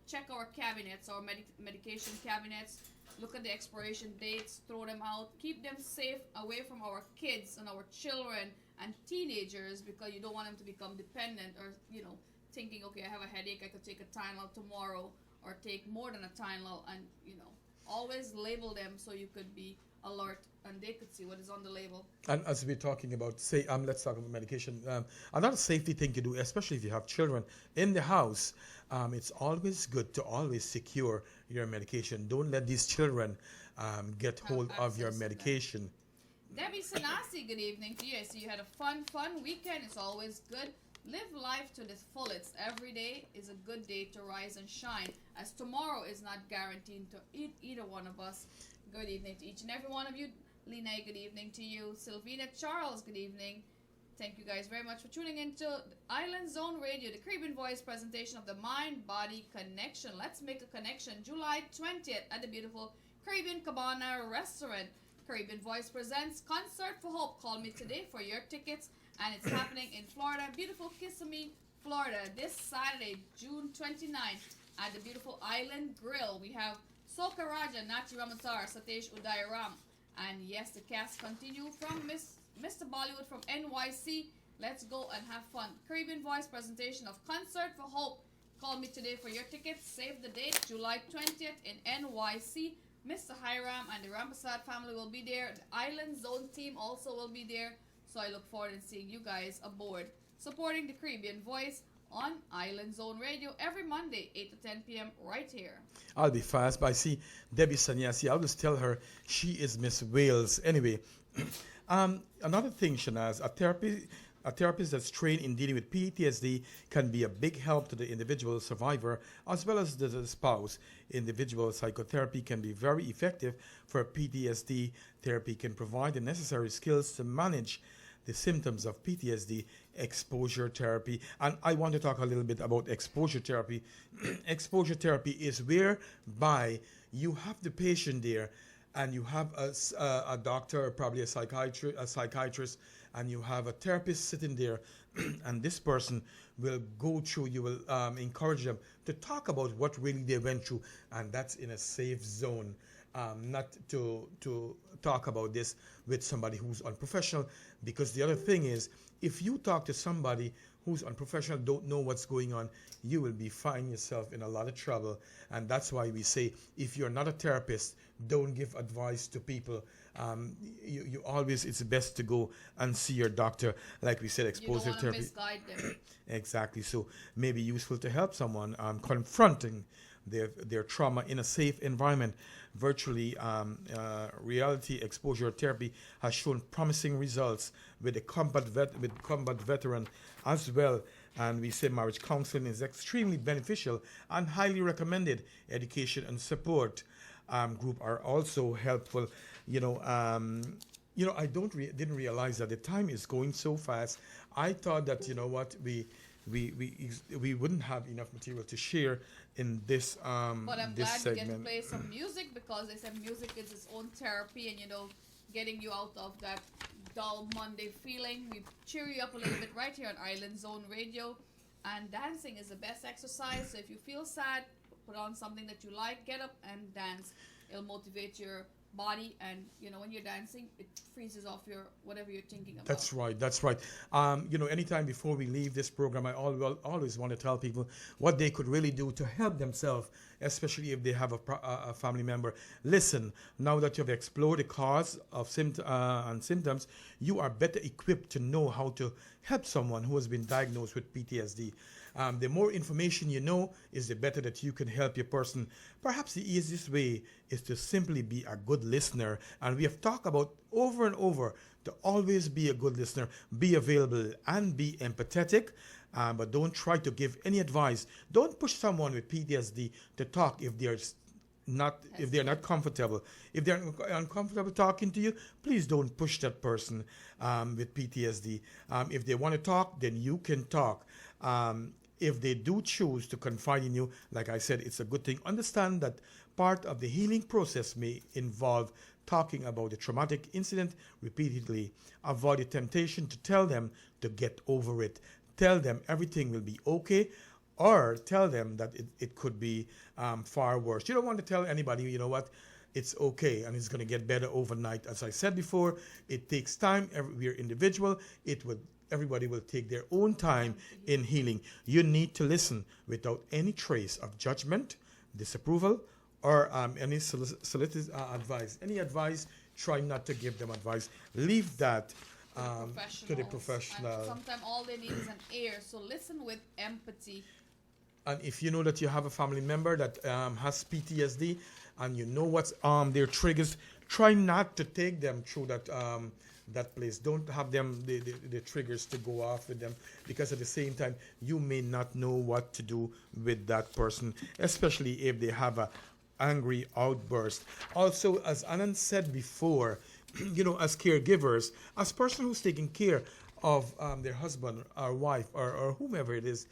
check our cabinets, our medication cabinets, look at the expiration dates, throw them out, keep them safe away from our kids and our children and teenagers, because you don't want them to become dependent or, thinking, okay, I have a headache, I could take a Tylenol tomorrow, or take more than a Tylenol, and, always label them so you could be alert and they could see what is on the label. And as we're talking about, let's talk about medication. Another safety thing to do, especially if you have children in the house, it's always good to always secure your medication. Don't let these children get hold of your medication. Debbie Sanasi, good evening to you. I see you had a fun weekend. It's always good. Live life to the fullest. Every day is a good day to rise and shine, as tomorrow is not guaranteed to either one of us. Good evening to each and every one of you. Lena, good evening to you. Sylvina Charles, good evening. Thank you guys very much for tuning into Island Zone Radio, the Caribbean Voice presentation of the Mind-Body Connection. Let's make a connection. July 20th at the beautiful Caribbean Cabana Restaurant. Caribbean Voice presents Concert for Hope. Call me today for your tickets. And it's happening in Florida, beautiful Kissimmee, Florida, this Saturday, June 29th, at the beautiful Island Grill. We have Soka Raja, Nati Ramatar, Satesh Udayaram. And yes, the cast continue from Mr. Bollywood from NYC. Let's go and have fun. Caribbean Voice presentation of Concert for Hope. Call me today for your tickets. Save the date, July 20th in NYC. Mr. Hiram and the Rampersad family will be there. The Island Zone team also will be there. So I look forward to seeing you guys aboard, supporting the Caribbean Voice on Island Zone Radio every Monday, 8 to 10 p.m. right here. I'll be fast, but I see Debbie Sanyasi. I'll just tell her she is Miss Wales. Anyway, another thing, Shanaz, a therapist that's trained in dealing with PTSD can be a big help to the individual survivor as well as the spouse. Individual psychotherapy can be very effective for PTSD. Therapy can provide the necessary skills to manage the symptoms of PTSD. Exposure therapy, and I want to talk a little bit about exposure therapy. Exposure therapy is whereby you have the patient there and you have a doctor, probably a psychiatrist, and you have a therapist sitting there, and this person will go through, you will encourage them to talk about what really they went through, and that's in a safe zone. Not to talk about this with somebody who's unprofessional, because the other thing is, if you talk to somebody who's unprofessional, don't know what's going on, you will be finding yourself in a lot of trouble. And that's why we say, if you're not a therapist, don't give advice to people. You always, it's best to go and see your doctor. Like we said, exposure therapy. You don't want to misguide them. Exactly. So maybe useful to help someone confronting their trauma in a safe environment. Virtually reality exposure therapy has shown promising results with a combat veteran as well. And we say marriage counseling is extremely beneficial and highly recommended. Education and support group are also helpful. I didn't realize that the time is going so fast. I thought that we wouldn't have enough material to share in this But I'm this glad segment. we get to play some music, because they said music is its own therapy, and getting you out of that dull Monday feeling. We cheer you up a little bit right here on Island Zone Radio. And dancing is the best exercise. So if you feel sad, put on something that you like, get up and dance. It'll motivate your body, and when you're dancing, it freezes off your whatever you're thinking about. That's right. Anytime before we leave this program, I always want to tell people what they could really do to help themselves, especially if they have a family member. Listen, now that you've explored the cause of symptoms, you are better equipped to know how to help someone who has been diagnosed with PTSD. The more information you know is the better that you can help your person. Perhaps the easiest way is to simply be a good listener. And we have talked about over and over to always be a good listener, be available and be empathetic. But don't try to give any advice. Don't push someone with PTSD to talk if they're not comfortable. If they're uncomfortable talking to you, please don't push that person with PTSD. If they want to talk, then you can talk. If they do choose to confide in you, like I said, it's a good thing. Understand that part of the healing process may involve talking about the traumatic incident repeatedly. Avoid the temptation to tell them to get over it. Tell them everything will be okay, or tell them that it could be far worse. You don't want to tell anybody, it's okay and it's going to get better overnight. As I said before, it takes time. We're individual. Everybody will take their own time in healing. You need to listen without any trace of judgment, disapproval, or any solicited advice. Any advice, try not to give them advice. Leave that to the professional. And sometimes all they need is an ear. So listen with empathy. And if you know that you have a family member that has PTSD and you know what's their triggers, try not to take them through that place. Don't have them the triggers to go off with them, because at the same time you may not know what to do with that person, especially if they have a angry outburst. Also, as Anand said before, as caregivers, as person who's taking care of their husband or wife or whomever it is,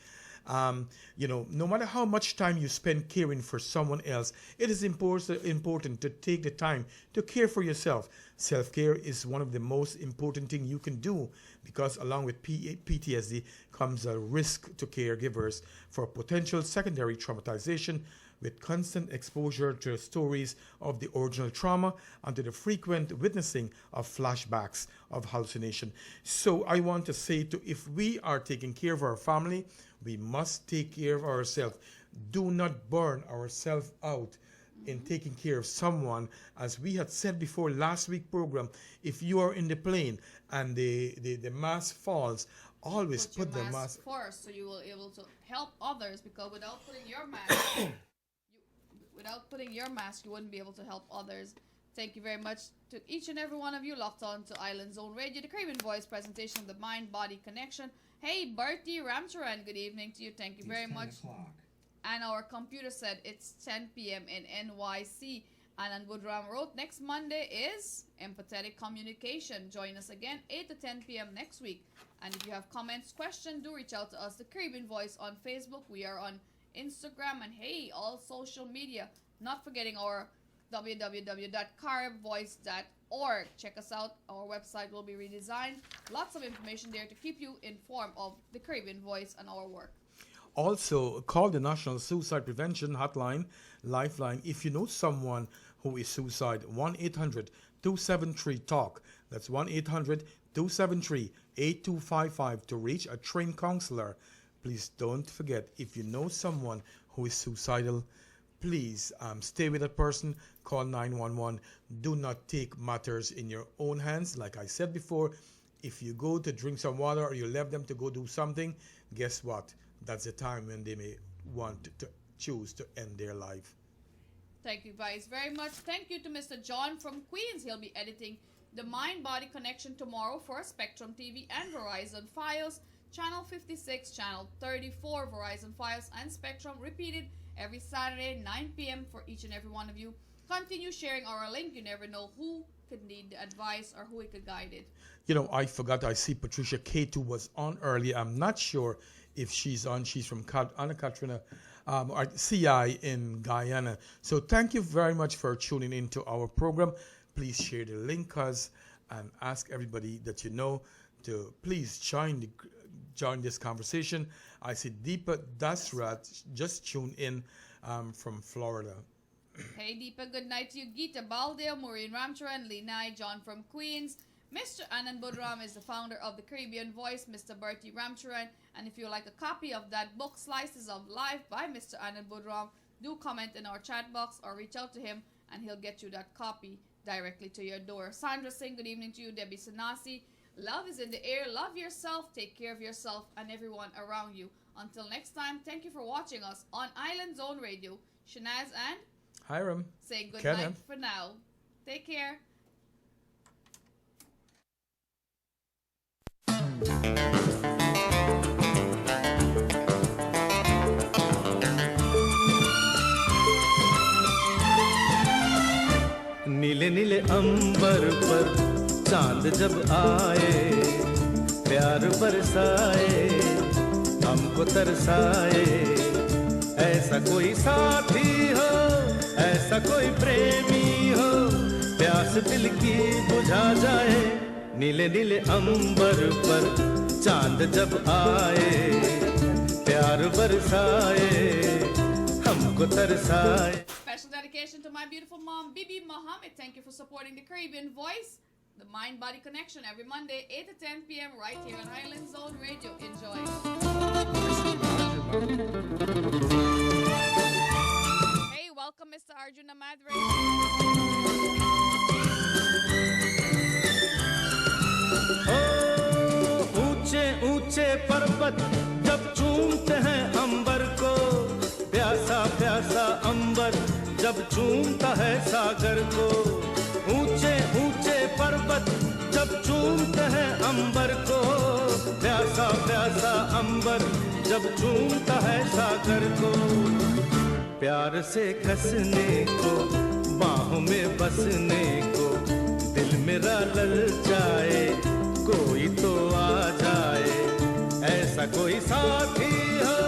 no matter how much time you spend caring for someone else, it is important to take the time to care for yourself. Self-care is one of the most important things you can do, because along with PTSD comes a risk to caregivers for potential secondary traumatization, with constant exposure to stories of the original trauma and to the frequent witnessing of flashbacks of hallucination. So I want to say, if we are taking care of our family, we must take care of ourselves. Do not burn ourselves out in taking care of someone. As we had said before last week's program, if you are in the plane and the mask falls, always put the mask first, so you will be able to help others, because without putting your mask you wouldn't be able to help others. Thank you very much to each and every one of you locked on to Island Zone Radio, the Caribbean Voice presentation of the Mind-Body Connection. Hey, Bertie Ramcharan, good evening to you. Thank you very much. And our computer said it's 10 p.m. in NYC. And Woodram wrote, next Monday is Empathetic Communication. Join us again, 8 to 10 p.m. next week. And if you have comments, questions, do reach out to us, the Caribbean Voice on Facebook. We are on Instagram and all social media. Not forgetting our www.caribvoice.org. Check us out. Our website will be redesigned. Lots of information there to keep you informed of the Caribbean Voice and our work. Also, call the National Suicide Prevention Hotline, Lifeline, if you know someone who is suicide. 1-800-273-TALK. That's 1-800-273-8255 to reach a trained counselor. Please don't forget, if you know someone who is suicidal, please stay with that person. Call 911. Do not take matters in your own hands. Like I said before, if you go to drink some water or you left them to go do something, guess what? That's the time when they may want to choose to end their life. Thank you guys very much. Thank you to Mr. John from Queens. He'll be editing the Mind-Body Connection tomorrow for Spectrum TV and Verizon Files. Channel 56, Channel 34, Verizon Files and Spectrum, repeated every Saturday, 9 p.m. for each and every one of you. continue sharing our link. You never know who could need the advice or who it could guide it. You know, I forgot. I see Patricia K2 was on early. I'm not sure if she's on. She's from Anna Katrina CI in Guyana. So thank you very much for tuning into our program. Please share the link, and ask everybody that you know to please join this conversation. I see Deepa Dasrat just tuned in from Florida. Hey Deepa, good night to you. Geeta Baldeo, Maureen Ramcharan, Linai, John from Queens. Mr. Anand Budram is the founder of the Caribbean Voice, Mr. Bertie Ramcharan. And if you like a copy of that book, Slices of Life by Mr. Anand Budram, do comment in our chat box or reach out to him and he'll get you that copy directly to your door. Sandra Singh, good evening to you. Debbie Sanasi, love is in the air. Love yourself, take care of yourself and everyone around you. Until next time, thank you for watching us on Island Zone Radio. Shanaz and Hiram. Say good Kenan. night for now. Take care. नीले नीले अंबर पर चांद जब आए, प्यार बरसाए, हमको तरसाए। ऐसा कोई साथी हो, ऐसा कोई प्रेमी हो, प्यास दिल की बुझा जाए। नीले नीले अंबर पर चांद जब आए, प्यार बरसाए, हमको तरसाए। Special dedication to my beautiful mom, Bibi Mohammed. Thank you for supporting the Caribbean Voice, the Mind-Body Connection, every Monday, 8 to 10 p.m. right here on Island Zone Radio. Enjoy. Hey, welcome, Mr. Arjuna Madre. ऊंचे ऊंचे पर्वत जब चूमते हैं अंबर को, प्यासा प्यासा अंबर जब चूमता है सागर को। ऊंचे ऊंचे पर्वत जब चूमते हैं अंबर को, प्यासा प्यासा अंबर जब चूमता है सागर को। प्यार से कसने को, बाहों में बसने को, दिल मेरा ललचाए, कोई तो आ जाए। ऐसा कोई साथी हो,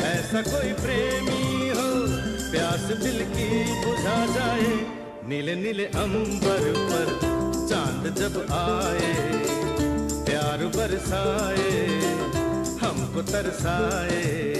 ऐसा कोई प्रेमी हो, प्यास दिल की बुझा जाए। नीले नीले अंबर पर चांद जब आए, प्यार बरसाए, हमको तरसाए।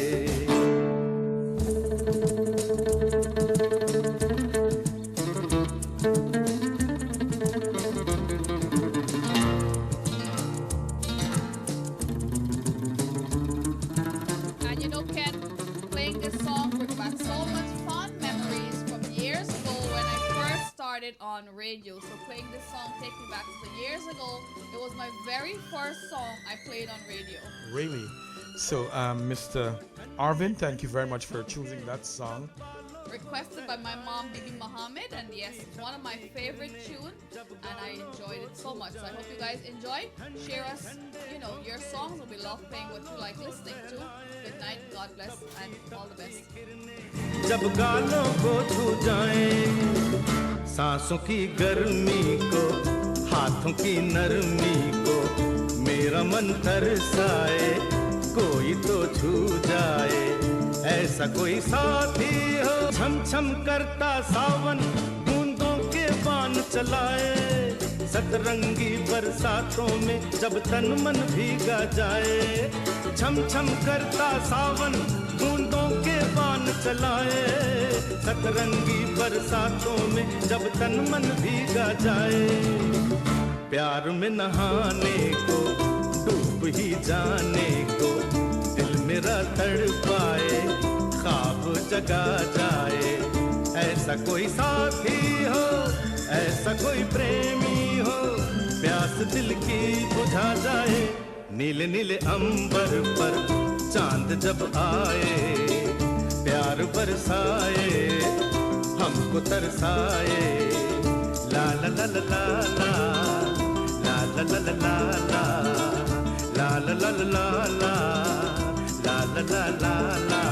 On radio, so playing this song take me back to years ago. It was my very first song I played on radio. Really? So, Mr. Arvin, thank you very much for choosing that song. Requested by my mom, Bibi Mohammed, and yes, it's one of my favorite tunes, and I enjoyed it so much. So I hope you guys enjoyed. Share us, your songs. We love playing what you like listening to. Good night, God bless, and all the best. जब गालों को छू जाएं, सांसों की गर्मी को, हाथों की नरमी को, मेरा मन तरसाए, कोई तो छू जाए। ऐसा कोई साथी हो, छम छम करता सावन बूंदों के बाण चलाए। सतरंगी बरसातों में जब तन मन भीगा जाए, छम छम करता सावन बूंदों के बाण चलाए। सतरंगी बरसातों में जब तन मन भीगा जाए। प्यार में नहाने को, डूब ही जाने को, दिल मेरा तड़पाए, ख्वाब जगा जाए। ऐसा कोई साथी हो, ऐसा कोई प्रेमी हो, प्यास दिल की बुझा जाए। नीले नीले अंबर पर चांद जब आए, प्यार बरसाए, हमको तरसाए। ला ला ला ला ला ला, ला ला ला ला ला ला, ला ला ला ला ला, ला ला ला ला ला।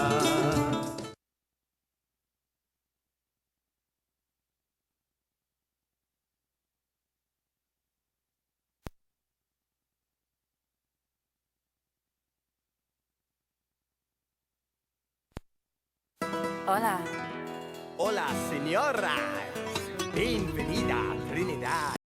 Hola. Hola, señora. Bienvenida a Trinidad.